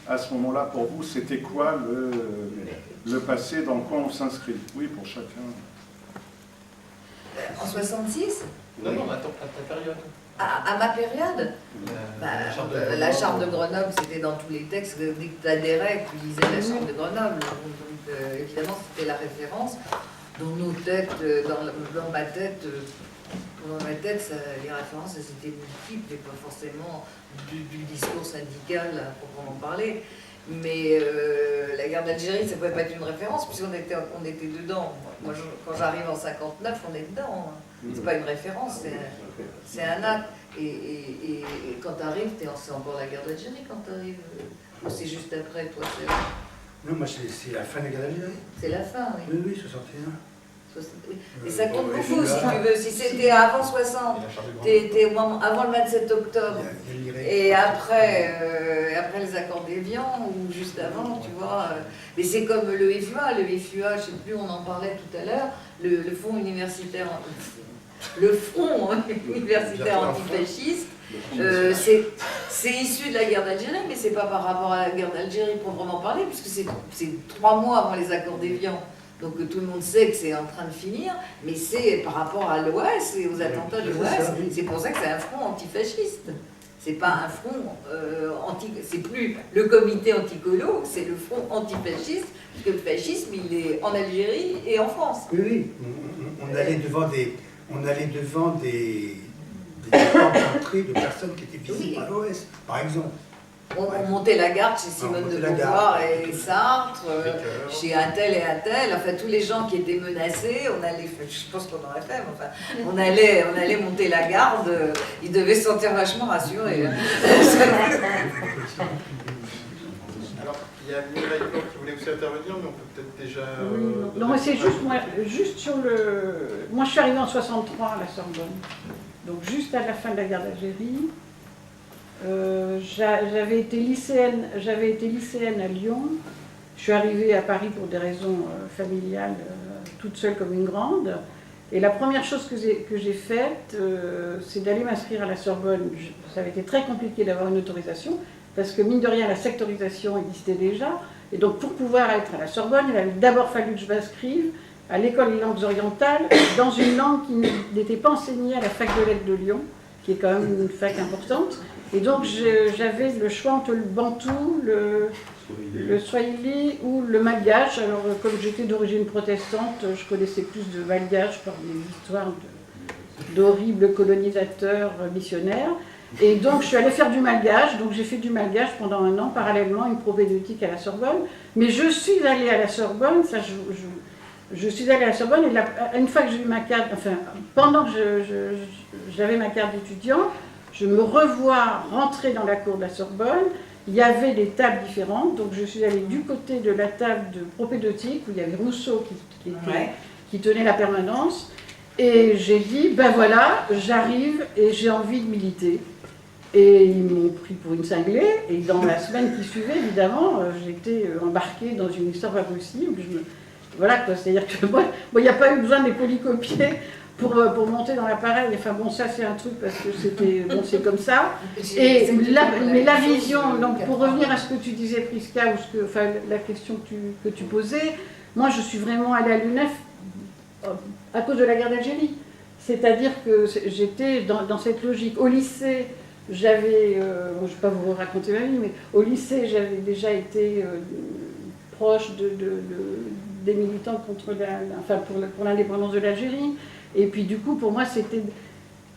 À ce moment-là, pour vous, c'était quoi le passé, dans quoi on s'inscrit? Oui, pour chacun. En 66 ? Non, à ta période. À ma période, la charte de Grenoble, c'était dans tous les textes. Dès que tu adhérais, tu lisais la charte de Grenoble. Donc, évidemment, c'était la référence. Dans nos têtes, dans ma tête, les références, elles étaient multiples et pas forcément du discours syndical à proprement parler. Mais la guerre d'Algérie, ça ne pouvait pas être une référence puisqu'on était dedans. Moi, quand j'arrive en 59, on est dedans. C'est pas une référence, c'est un acte. Et quand tu arrives, c'est encore la guerre d'Algérie quand tu arrives. Ou c'est juste après, toi? Non, moi c'est la fin de la guerre d'Algérie. C'est la fin, oui. Oui, 61. Et ça compte beaucoup si tu veux. Si c'était avant 60, t'es avant le 27 octobre, et après les accords d'Évian, ou juste avant, tu vois. Mais c'est comme le FUA, je ne sais plus, on en parlait tout à l'heure, le Fonds universitaire, antifasciste, c'est issu de la guerre d'Algérie, mais c'est pas par rapport à la guerre d'Algérie proprement parler, puisque c'est 3 mois avant les accords d'Évian. Donc tout le monde sait que c'est en train de finir, mais c'est par rapport à l'OAS et aux attentats de l'OAS, c'est pour ça que c'est un front antifasciste. C'est pas un front c'est plus le comité anticolo, c'est le front antifasciste, puisque le fascisme il est en Algérie et en France. Oui, on allait devant des camps d'entrée de personnes qui étaient visées par l'OS, par exemple. On montait la garde chez Simone de Beauvoir et Sartre, chez un tel et un tel, enfin tous les gens qui étaient menacés, on allait, je pense qu'on aurait fait, mais enfin, on allait monter la garde, ils devaient se sentir vachement rassurés. Alors, il y a Mireille qui voulait aussi intervenir, mais on peut peut-être déjà... non, mais c'est juste, moi, juste sur le... Moi, je suis arrivée en 63 à la Sorbonne, donc juste à la fin de la guerre d'Algérie. J'avais été lycéenne à Lyon Je suis arrivée à Paris pour des raisons familiales, toute seule comme une grande. Et la première chose que j'ai faite, c'est d'aller m'inscrire à la Sorbonne. Ça avait été très compliqué d'avoir une autorisation, parce que mine de rien, la sectorisation existait déjà. Et donc pour pouvoir être à la Sorbonne, il avait d'abord fallu que je m'inscrive à l'école des langues orientales, dans une langue qui n'était pas enseignée à la fac de lettres de Lyon, qui est quand même une fac importante. Et donc j'avais le choix entre le bantou, le swahili ou le malgache. Alors comme j'étais d'origine protestante, je connaissais plus de malgache par des histoires d'horribles colonisateurs missionnaires. Et donc je suis allée faire du malgache, donc j'ai fait du malgache pendant 1 an, parallèlement une propédeutique à la Sorbonne. Mais je suis allée à la Sorbonne, ça je suis allée à la Sorbonne et une fois que j'ai eu ma carte, enfin pendant que j'avais ma carte d'étudiant, je me revois rentrer dans la cour de la Sorbonne. Il y avait des tables différentes, donc je suis allée du côté de la table de propédeutique où il y avait Rousseau qui tenait la permanence. Et j'ai dit, ben voilà, j'arrive et j'ai envie de militer. Et ils m'ont pris pour une cinglée. Et dans la semaine qui suivait, évidemment, j'étais embarquée dans une histoire pas possible. Voilà quoi, c'est-à-dire que moi, il n'y a pas eu besoin des polycopiés pour monter dans l'appareil. Enfin bon, ça c'est un truc parce que c'était, bon, c'est comme ça. Mais la vision, donc pour revenir à ce que tu disais Prisca, ou enfin, la question que tu posais, moi je suis vraiment allée à l'UNEF à cause de la guerre d'Algérie. C'est-à-dire que j'étais dans cette logique. Au lycée, j'avais, je ne vais pas vous raconter ma vie, mais au lycée j'avais déjà été proche des militants contre pour l'indépendance de l'Algérie. Et puis du coup, pour moi, c'était...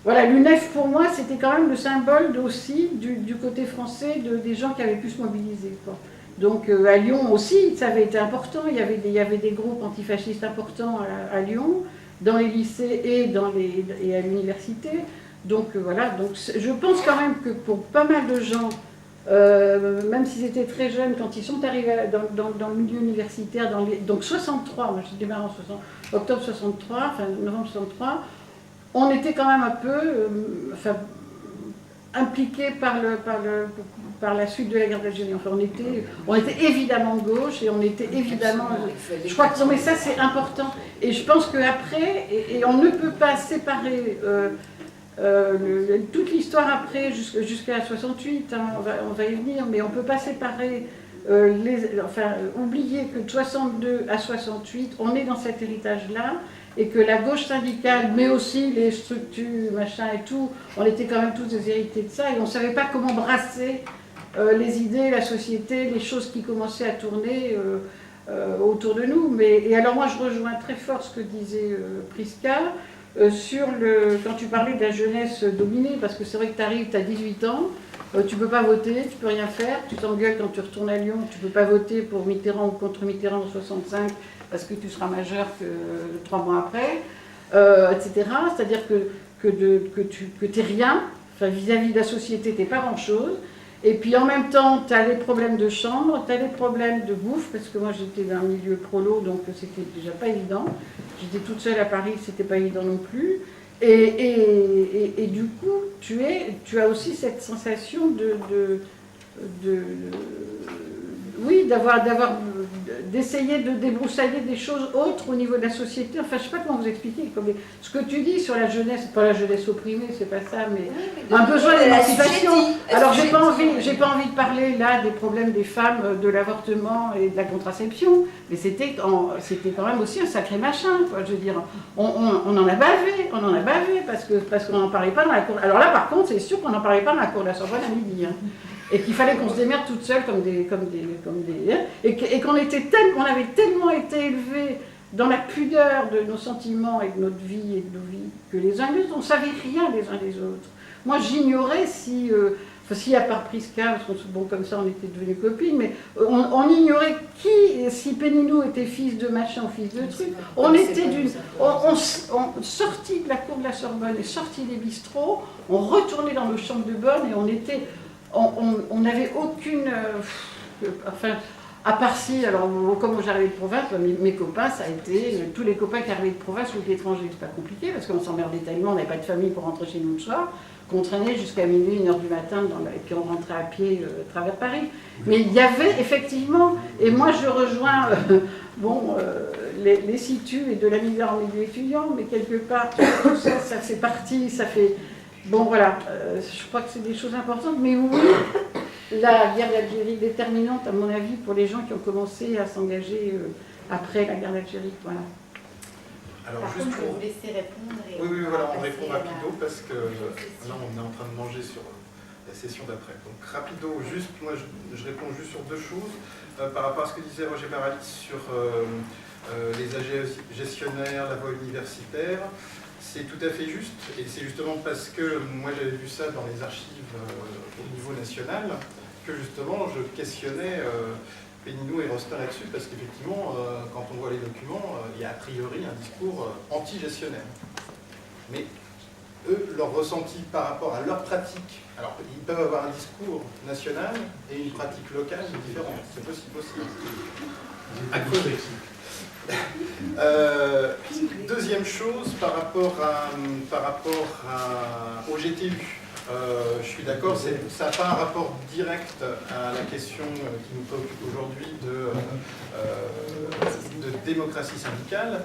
Voilà, l'UNEF, pour moi, c'était quand même le symbole aussi du côté français des gens qui avaient pu se mobiliser, quoi. Donc à Lyon aussi, ça avait été important. Il y avait des groupes antifascistes importants à Lyon, dans les lycées et à l'université. Donc voilà, donc je pense quand même que pour pas mal de gens, même s'ils étaient très jeunes, quand ils sont arrivés dans le milieu universitaire, donc 63, moi j'ai démarré en octobre 63, enfin novembre 63, on était quand même un peu impliqués par la suite de la guerre d'Algérie. Enfin, on était évidemment de gauche et on était évidemment... Je crois que non, mais ça c'est important. Et je pense qu'après, et on ne peut pas séparer... toute l'histoire après, jusqu'à 68, hein, on va y venir, mais on ne peut pas séparer, oublier que de 62 à 68, on est dans cet héritage-là, et que la gauche syndicale, mais aussi les structures, machin et tout, on était quand même tous des hérités de ça, et on ne savait pas comment brasser les idées, la société, les choses qui commençaient à tourner autour de nous. Et alors moi, je rejoins très fort ce que disait Prisca, quand tu parlais de la jeunesse dominée, parce que c'est vrai que tu arrives, tu as 18 ans, tu ne peux pas voter, tu ne peux rien faire, tu t'engueules quand tu retournes à Lyon, tu ne peux pas voter pour Mitterrand ou contre Mitterrand en 65, parce que tu seras majeur que 3 mois après, etc. C'est-à-dire que tu n'es rien, vis-à-vis de la société, tu n'es pas grand-chose. Et puis en même temps, tu as des problèmes de chambre, tu as des problèmes de bouffe, parce que moi j'étais dans un milieu prolo, donc c'était déjà pas évident. J'étais toute seule à Paris, c'était pas évident non plus. Et du coup, tu as aussi cette sensation d'essayer de débroussailler des choses autres au niveau de la société. Enfin, je ne sais pas comment vous expliquer. Ce que tu dis sur la jeunesse, pas la jeunesse opprimée, c'est pas ça, mais un besoin d'émancipation. Alors, j'ai pas envie de parler là des problèmes des femmes, de l'avortement et de la contraception, mais c'était quand même aussi un sacré machin, quoi. Je veux dire, on en a bavé, parce qu'on n'en parlait pas dans la cour. Alors là, par contre, c'est sûr qu'on n'en parlait pas dans la cour de la Sorbonne à midi. Hein. Et qu'il fallait qu'on se démerde toute seule et qu'on avait tellement été élevés dans la pudeur de nos sentiments et de notre vie et de nos vies que les uns et les autres, on ne savait rien les uns des autres. Moi, j'ignorais si à part Prisca, parce que bon, comme ça on était devenus copines, mais on ignorait si Pénineau était fils de machin ou fils de truc. On sortit de la cour de la Sorbonne et sortit des bistrots, on retournait dans nos chambres de bonne et on n'avait aucune... À part si, alors comme j'arrivais de province, mes copains, ça a été tous les copains qui arrivaient de province ou de l'étranger. C'est pas compliqué parce qu'on s'emmerdait tellement, on n'avait pas de famille pour rentrer chez nous le soir, qu'on traînait jusqu'à minuit, 1h du matin, et puis on rentrait à pied à travers Paris. Mais il y avait effectivement, et moi je rejoins les situs et de la misère en milieu étudiant, mais quelque part, tout ça, ça fait partie, ça fait... Bon voilà, je crois que c'est des choses importantes, mais oui, la guerre d'Algérie est déterminante, à mon avis, pour les gens qui ont commencé à s'engager après la guerre d'Algérie. Voilà. Alors, Par juste contre, je vais pour... vous laisser répondre. Et Oui, voilà, on passer répond à la- rapido parce que là, on est en train de manger sur la session d'après. Donc, rapido, juste, moi, je réponds juste sur deux choses. Par rapport à ce que disait Roger Baralit sur les AG gestionnaires, la voie universitaire, c'est tout à fait juste. Et c'est justement parce que moi, j'avais vu ça dans les archives au niveau national que justement, je questionnais Pénineau et Rosta là-dessus, parce qu'effectivement, quand on voit les documents, il y a a priori un discours anti-gestionnaire. Mais eux, leur ressenti par rapport à leur pratique, alors ils peuvent avoir un discours national et une pratique locale différente, c'est possible. À creuser. Deuxième chose, par rapport au GTU. Je suis d'accord, ça n'a pas un rapport direct à la question qui nous préoccupe aujourd'hui de démocratie syndicale,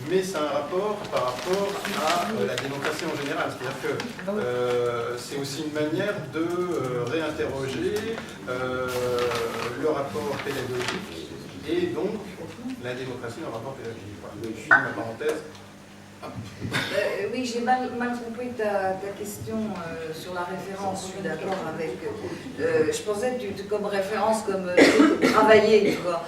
mais c'est un rapport par rapport à la démocratie en général. C'est-à-dire que c'est aussi une manière de réinterroger le rapport pédagogique et donc la démocratie dans le rapport pédagogique. Voilà. Je finis ma parenthèse. Oui, j'ai mal compris ta question sur la référence. Je suis d'accord avec. Je pensais comme référence, comme travailler, tu vois.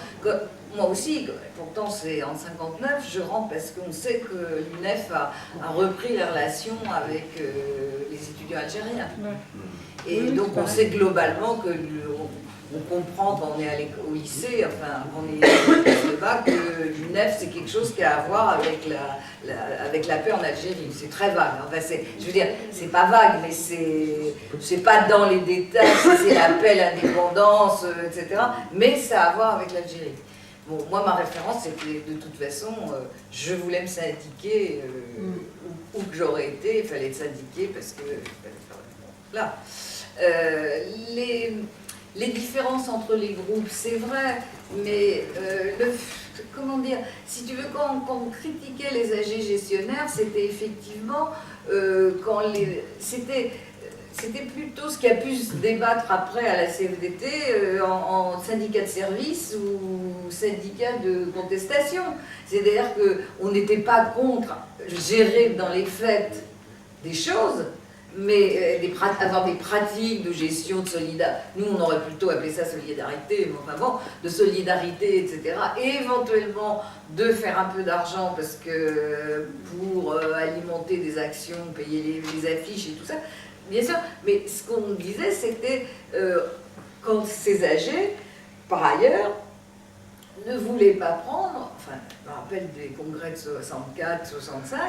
Moi aussi, pourtant c'est en 59, je rentre parce qu'on sait que l'UNEF a repris les relations avec les étudiants algériens. Et oui, donc on sait globalement que on comprend quand on est au lycée, enfin quand on est au bac, que l'UNEF c'est quelque chose qui a à voir avec la paix en Algérie. C'est très vague. Enfin, je veux dire, c'est pas vague, mais c'est pas dans les détails, c'est la paix, l'indépendance, etc. Mais ça a à voir avec l'Algérie. Bon, moi ma référence c'était de toute façon, je voulais me syndiquer où que j'aurais été, il fallait être syndiqué parce que là. Les différences entre les groupes, c'est vrai, mais comment dire, si tu veux, quand on critiquait les AG gestionnaires, c'était effectivement c'était plutôt ce qui a pu se débattre après à la CFDT en syndicat de service ou syndicat de contestation. C'est-à-dire qu'on n'était pas contre gérer dans les faits des choses, mais avoir des pratiques de gestion de solidarité, nous on aurait plutôt appelé ça solidarité, mais enfin bon, de solidarité, etc. Et éventuellement de faire un peu d'argent parce que pour alimenter des actions, payer les affiches et tout ça, bien sûr. Mais ce qu'on disait, c'était quand ces AG, par ailleurs, ne voulaient pas prendre, enfin, je me rappelle des congrès de 64, 65,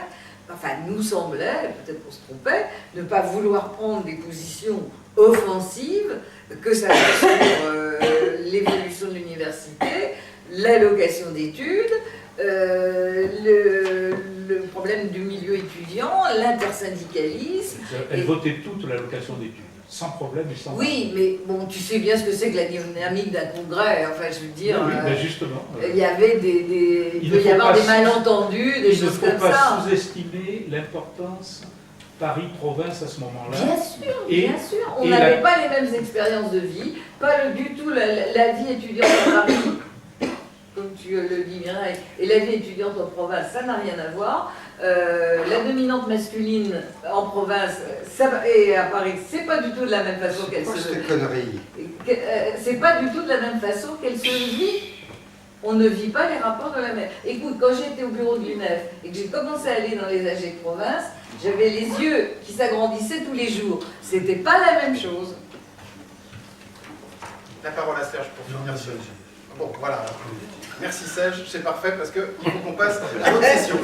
enfin, nous semblait, peut-être qu'on se trompait, ne pas vouloir prendre des positions offensives, que ça soit sur l'évolution de l'université, l'allocation d'études, le problème du milieu étudiant, l'intersyndicalisme. Elle votait toute l'allocation d'études, sans problème et sans... Oui, mais bon, tu sais bien ce que c'est que la dynamique d'un congrès, enfin je veux dire... Oui, ben justement. Il y avait il peut y avoir des malentendus, des choses comme ça. Il ne faut pas sous-estimer l'importance Paris-Province à ce moment-là. Bien sûr, on n'avait pas les mêmes expériences de vie, pas du tout la vie étudiante à Paris, comme tu le dis bien, et la vie étudiante en province, ça n'a rien à voir. La dominante masculine en province et à Paris, c'est pas du tout de la même façon qu'elle se vit. C'est pas du tout de la même façon qu'elle se vit. On ne vit pas les rapports de la même. Écoute, quand j'étais au bureau de l'UNEF et que j'ai commencé à aller dans les AG de province, j'avais les yeux qui s'agrandissaient tous les jours. C'était pas la même chose. La parole à Serge pour finir. Bon, voilà. Merci Serge, c'est parfait parce qu'il faut qu'on passe à l'autre session.